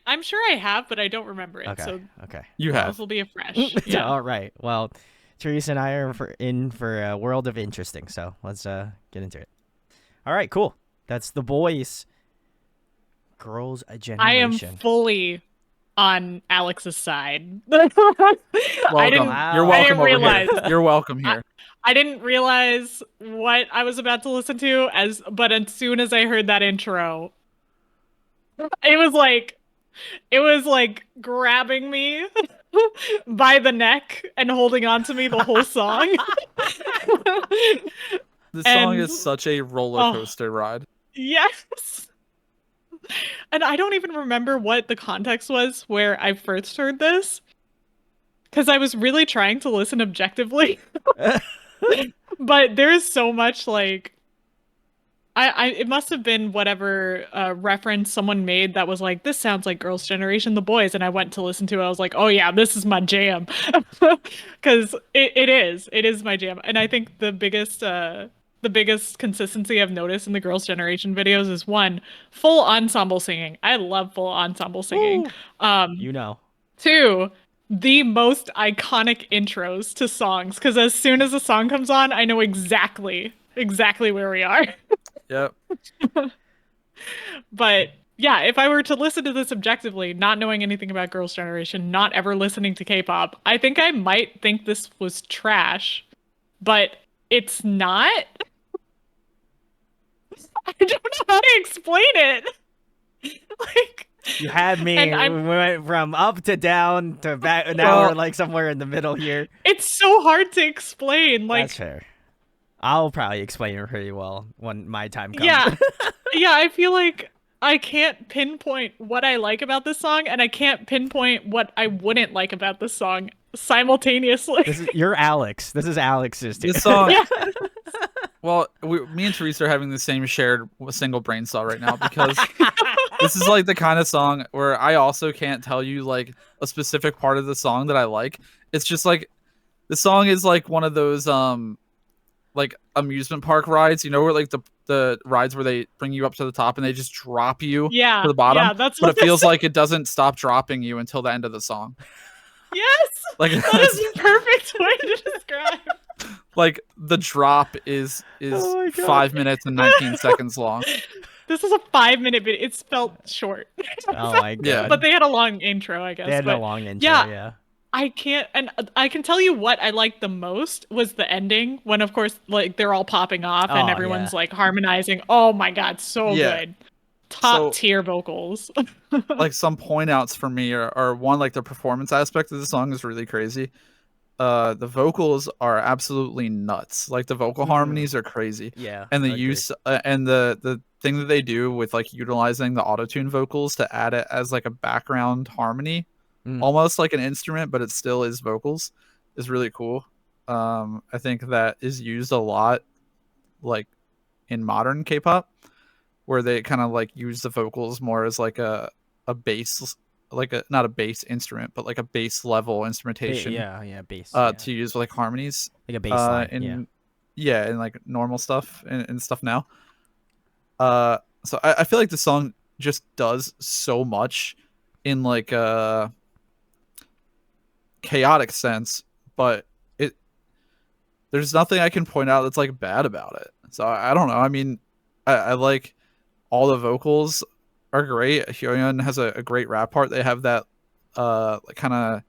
I'm sure I have, but I don't remember it. Okay. So okay. You have. This will be a fresh. Yeah. All right. Well, Therese and I are in for a world of interesting. So let's get into it. All right, cool. That's the boys. Girls a I am generation. fully on Alex's side. Welcome. Wow. You're I welcome didn't over realize. here. You're welcome here. I didn't realize what I was about to listen to but as soon as I heard that intro, it was like grabbing me by the neck and holding on to me the whole song. This song And is such a roller oh, coaster ride. yes. And I don't even remember what the context was where I first heard this, because I was really trying to listen objectively. But there is so much like it must have been whatever reference someone made that was like, this sounds like Girls' Generation, The Boys, and I went to listen to it. I was like, oh yeah, this is my jam, because it is my jam. And I think the biggest consistency I've noticed in the Girls' Generation videos is, one, full ensemble singing. I love full ensemble singing. You know. Two, the most iconic intros to songs, because as soon as a song comes on, I know exactly where we are. Yep. But yeah, if I were to listen to this objectively, not knowing anything about Girls' Generation, not ever listening to K-pop, I think I might think this was trash, but it's not. I don't know how to explain it. Like, You had me. We went from up to down to back. Now we're like somewhere in the middle here. it's so hard to explain. Like, That's fair. I'll probably explain it pretty well when my time comes. yeah, yeah, I feel like I can't pinpoint what I like about this song, and I can't pinpoint what I wouldn't like about this song simultaneously. You're Alex. This is Alex's. This song. Yeah. Well, me and Therese are having the same shared single brain cell right now, because this is like the kind of song where I also can't tell you like a specific part of the song that I like. It's just like the song is like one of those like amusement park rides, you know, where like the rides where they bring you up to the top and they just drop you Yeah, to the bottom. yeah, that's but what it feels like it doesn't stop dropping you until the end of the song. Yes, Like that is the perfect way to describe. like the drop is Oh my God. 5 minutes and 19 seconds long. This is a 5-minute video. It's felt short. Oh my God. Yeah. But they had a long intro, I guess. They had but a long intro. yeah. Yeah. I can't, and I can tell you what I liked the most was the ending, when of course like they're all popping off and Oh, everyone's yeah. like harmonizing. Oh my God, so Yeah. good. Top tier vocals. Like some point outs for me are one, like the performance aspect of the song is really crazy. The vocals are absolutely nuts. Like the vocal harmonies are crazy. Yeah. And the I agree. use and the thing that they do with like utilizing the autotune vocals to add it as like a background harmony, almost like an instrument, but it still is vocals, is really cool. I think that is used a lot like in modern K-pop, where they kind of like use the vocals more as like a bass, like a not a bass instrument, but like a bass level instrumentation. Yeah. Bass. To use like harmonies, like a bass line. and like normal stuff and stuff now. So I feel like the song just does so much in like a chaotic sense, but there's nothing I can point out that's like bad about it. So I don't know. I mean, I like all the vocals are great. Hyoyeon has a great rap part. They have that like kind of,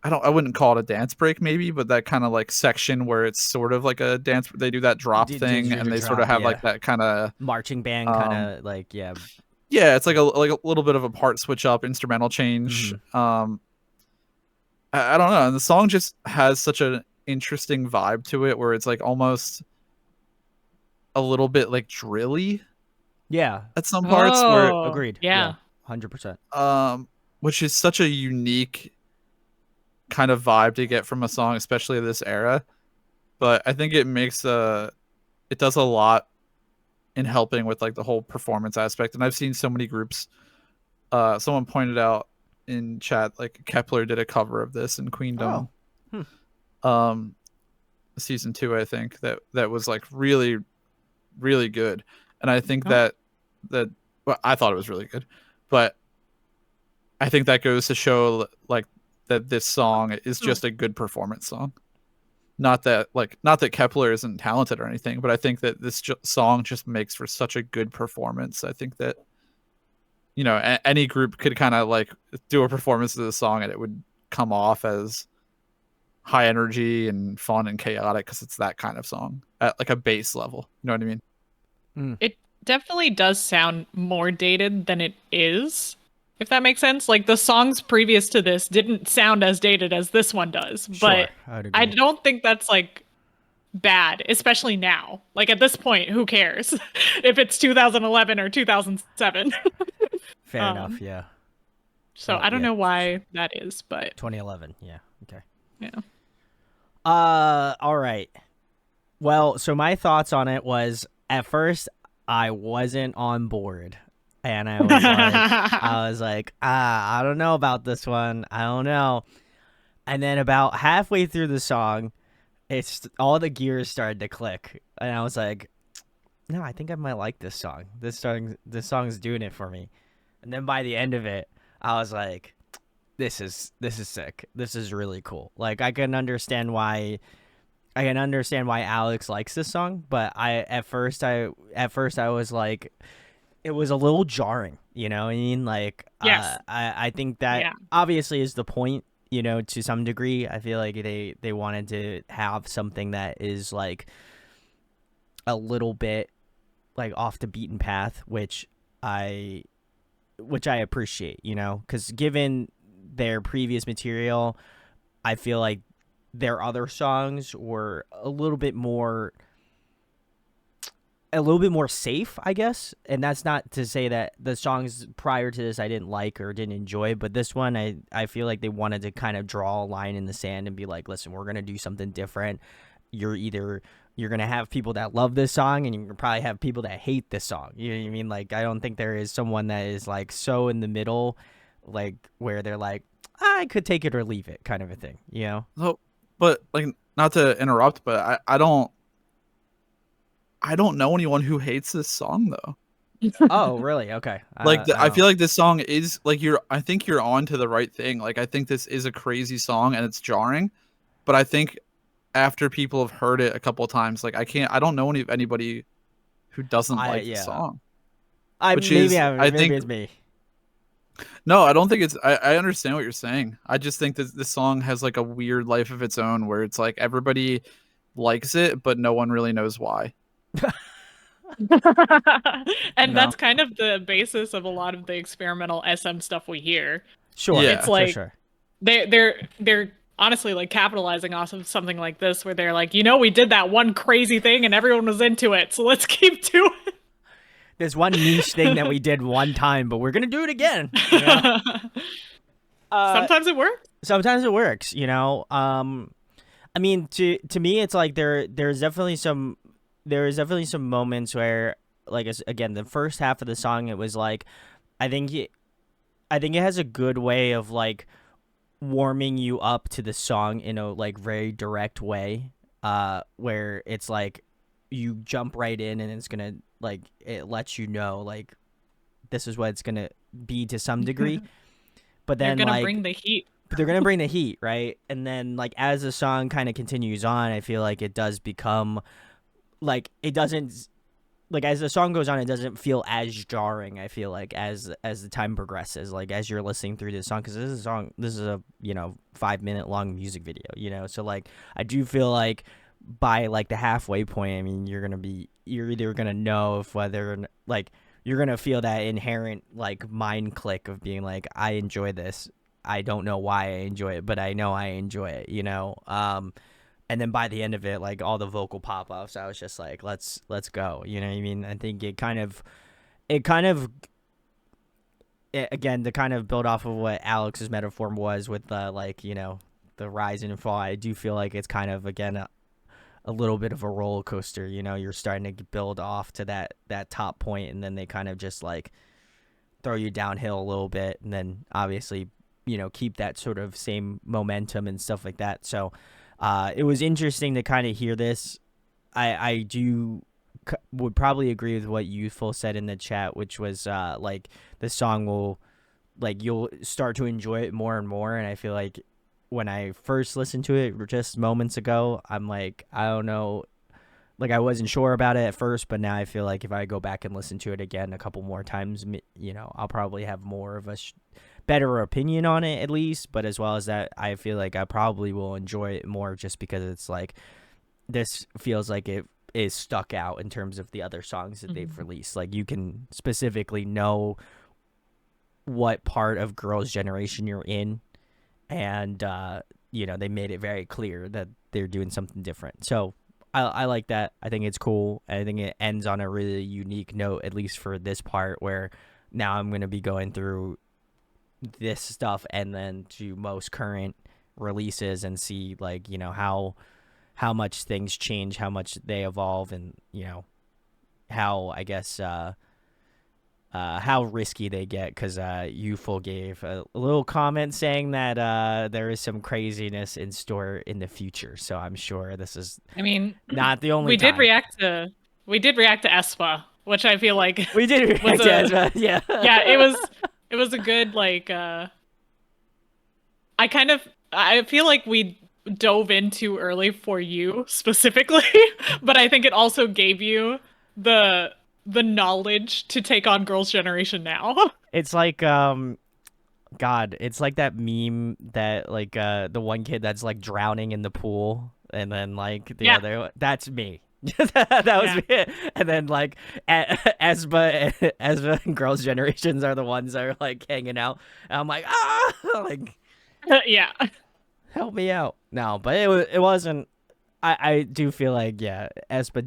I wouldn't call it a dance break maybe, but that kind of like section where it's sort of like a dance. They do that drop thing, and they sort of have like that kind of marching band kind of like yeah, it's like a little bit of a part switch up, instrumental change. I don't know, and the song just has such an interesting vibe to it, where it's like almost a little bit like drilly. Yeah, at some parts. Where agreed. Yeah, 100%. Which is such a unique kind of vibe to get from a song, especially this era. But I think it makes it does a lot in helping with like the whole performance aspect. And I've seen so many groups. Someone pointed out in chat like Kepler did a cover of this in Queendom. Season 2, I think that was like really, really good. And I think that well, I thought it was really good, but I think that goes to show like that this song is just a good performance song. Not that Kepler isn't talented or anything, but I think that this song just makes for such a good performance. I think that, you know, any group could kind of like do a performance of the song and it would come off as high energy and fun and chaotic because it's that kind of song at like a base level. You know what I mean? It definitely does sound more dated than it is, if that makes sense. Like the songs previous to this didn't sound as dated as this one does, but I don't think that's like bad, especially now. Like at this point, who cares if it's 2011 or 2007? Fair enough, yeah. So I don't know why that is, but 2011, yeah, okay. Yeah. All right. Well, so my thoughts on it was at first I wasn't on board. And I was like, I don't know about this one. I don't know. And then about halfway through the song, it's all the gears started to click. And I was like, no, I think I might like this song. This song's doing it for me. And then by the end of it, I was like, this is sick. This is really cool. Like I can understand why Alex likes this song, but at first I was like, it was a little jarring, you know what I mean? Like, yes. I think that obviously is the point, you know, to some degree. I feel like they wanted to have something that is like a little bit like off the beaten path, which I appreciate, you know, because given their previous material, I feel like their other songs were a little bit more safe, I guess. And that's not to say that the songs prior to this I didn't like or didn't enjoy, but this one I feel like they wanted to kind of draw a line in the sand and be like, listen, we're going to do something different. You're going to have people that love this song and you're going to probably have people that hate this song. You know what I mean? Like, I don't think there is someone that is like so in the middle, like where they're like, I could take it or leave it kind of a thing, you know? So, but like, not to interrupt, but I don't know anyone who hates this song though. Oh, really? Okay. I feel like this song is like I think you're on to the right thing. Like I think this is a crazy song and it's jarring, but I think after people have heard it a couple of times, like I don't know anybody who doesn't like the song. Maybe it's me. No, I don't think it's. I understand what you're saying. I just think that this song has like a weird life of its own, where it's like everybody likes it, but no one really knows why. And that's kind of the basis of a lot of the experimental SM stuff we hear. Sure, yeah, it's like sure. they're honestly like capitalizing off of something like this, where they're like, you know, we did that one crazy thing and everyone was into it, so let's keep doing it. There's one niche thing that we did one time, but we're gonna do it again. You know? Sometimes it works. Sometimes it works, you know. I mean, to me, it's like there's definitely some moments where, like, again, the first half of the song, it was like, I think it has a good way of like warming you up to the song in a like very direct way, where it's like you jump right in and it's gonna like it lets you know like this is what it's gonna be to some degree. But then they're gonna bring the heat. But they're gonna bring the heat, right? And then like as the song kind of continues on, I feel like it does become like it doesn't like as the song goes on, it doesn't feel as jarring. I feel like as the time progresses, like as you're listening through this song, because this is a 5-minute long music video, you know. So like I do feel like by like the halfway point, I mean you're either gonna know if whether like you're gonna feel that inherent like mind click of being like, I enjoy this. I don't know why I enjoy it, but I know I enjoy it, you know. And then by the end of it, like all the vocal pop-offs, I was just like, let's go. You know what I mean? I think it kind of again, to kind of build off of what Alex's metaphor was with the like, you know, the rise and fall. I do feel like it's kind of again a little bit of a roller coaster. You know, you're starting to build off to that top point, and then they kind of just like throw you downhill a little bit, and then obviously, you know, keep that sort of same momentum and stuff like that. So it was interesting to kind of hear this. I would probably agree with what Youthful said in the chat, which was like the song will like you'll start to enjoy it more and more, and I feel like when I first listened to it just moments ago, I'm like, I don't know, like I wasn't sure about it at first, but now I feel like if I go back and listen to it again a couple more times, I'll probably have more of a better opinion on it at least. But as well as that, I feel like I probably will enjoy it more just because it's like this feels like it is stuck out in terms of the other songs that they've released. Like you can specifically know what part of Girls' Generation you're in, and they made it very clear that they're doing something different. So I like that. I think it's cool. I think it ends on a really unique note, at least for this part, where now I'm going to be going through this stuff and then to most current releases and see like, how much things change, how much they evolve, and, how, I guess, how risky they get, because Youthful gave a little comment saying that there is some craziness in store in the future. So I'm sure this is not the only we time. did react to aespa, which I feel like We did react to aespa, yeah. Yeah, it was a good like I feel like we dove in too early for you specifically, but I think it also gave you the knowledge to take on Girls' Generation now. It's like God, it's like that meme that like the one kid that's like drowning in the pool, and then like the other, that's me. That was me. And then like aespa and Girls' Generations are the ones that are like hanging out, and I'm like, like Yeah. help me out. No, but it wasn't. I do feel like aespa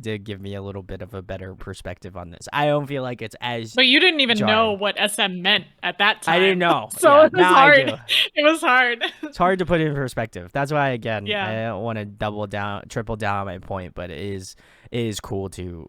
did give me a little bit of a better perspective on this. I don't feel like it's as. But you didn't even jarring. know what SM meant at that time. I didn't know. So it was now hard. I do. It was hard. It's hard to put it in perspective. That's why, again, Yeah. I don't want to triple down on my point, but it is cool to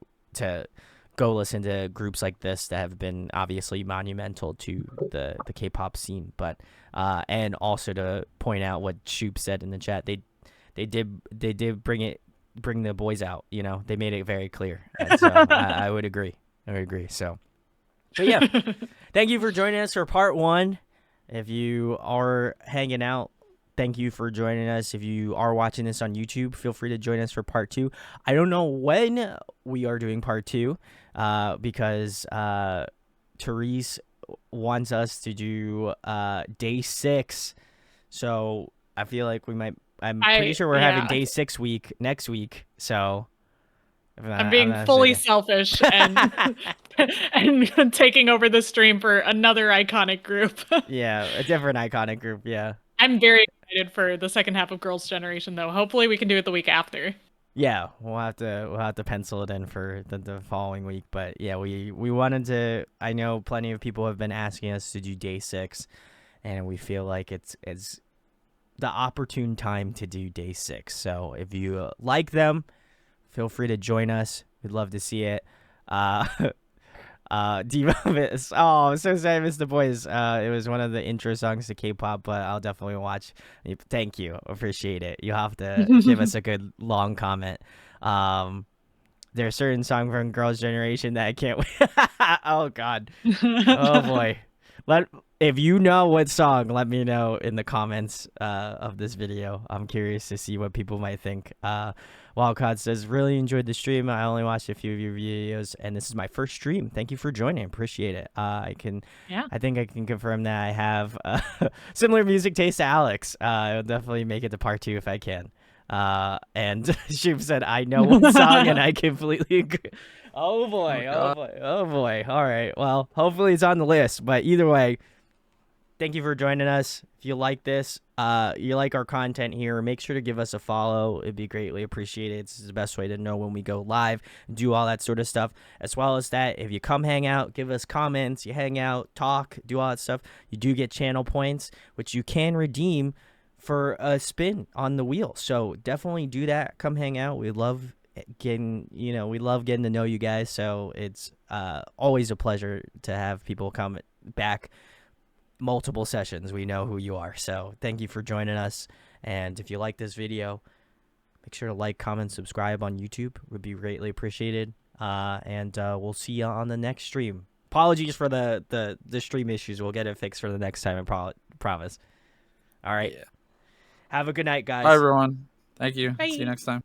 go listen to groups like this that have been obviously monumental to the K-pop scene, but and also to point out what Shoop said in the chat. They did bring the boys out. They made it very clear. And so I would agree. So, but yeah, thank you for joining us for part 1. If you are hanging out, thank you for joining us. If you are watching this on YouTube, feel free to join us for part 2. I don't know when we are doing part 2 because Therese wants us to do day 6. So I feel like we might. I'm pretty sure we're having day 6 week next week. So I'm being fully selfish and and taking over the stream for another iconic group. Yeah, a different iconic group. Yeah. I'm very excited for the second half of Girls' Generation, though. Hopefully, we can do it the week after. Yeah, we'll have to pencil it in for the following week. But yeah, we wanted to. I know plenty of people have been asking us to do day 6, and we feel like it's the opportune time to do day 6. So if you like them, feel free to join us. We'd love to see it. Diva Miss. Oh, I'm so sorry I missed the boys. It was one of the intro songs to K-pop, but I'll definitely watch. Thank you. Appreciate it. You have to give us a good long comment. There's certain song from Girls' Generation that I can't wait. Oh God. Oh boy. If you know what song, let me know in the comments of this video. I'm curious to see what people might think. Wildcard says, really enjoyed the stream. I only watched a few of your videos, and this is my first stream. Thank you for joining. Appreciate it. I think I can confirm that I have similar music taste to Alex. I'll definitely make it to part 2 if I can. And Shoop said, I know one song, and I completely agree. Oh boy, oh boy, oh boy. All right. Well, hopefully it's on the list. But either way, thank you for joining us. If you like this, you like our content here, make sure to give us a follow. It'd be greatly appreciated. It's the best way to know when we go live, do all that sort of stuff. As well as that, if you come hang out, give us comments, you hang out, talk, do all that stuff, you do get channel points, which you can redeem for a spin on the wheel. So definitely do that. Come hang out. We love getting to know you guys. So it's always a pleasure to have people come back multiple sessions. We know who you are. So thank you for joining us. And if you like this video, make sure to like, comment, subscribe on YouTube. Would be greatly appreciated. And we'll see you on the next stream. Apologies for the stream issues. We'll get it fixed for the next time, I promise. All right. Yeah. Have a good night, guys. Bye, everyone. Thank you. Bye. See you next time.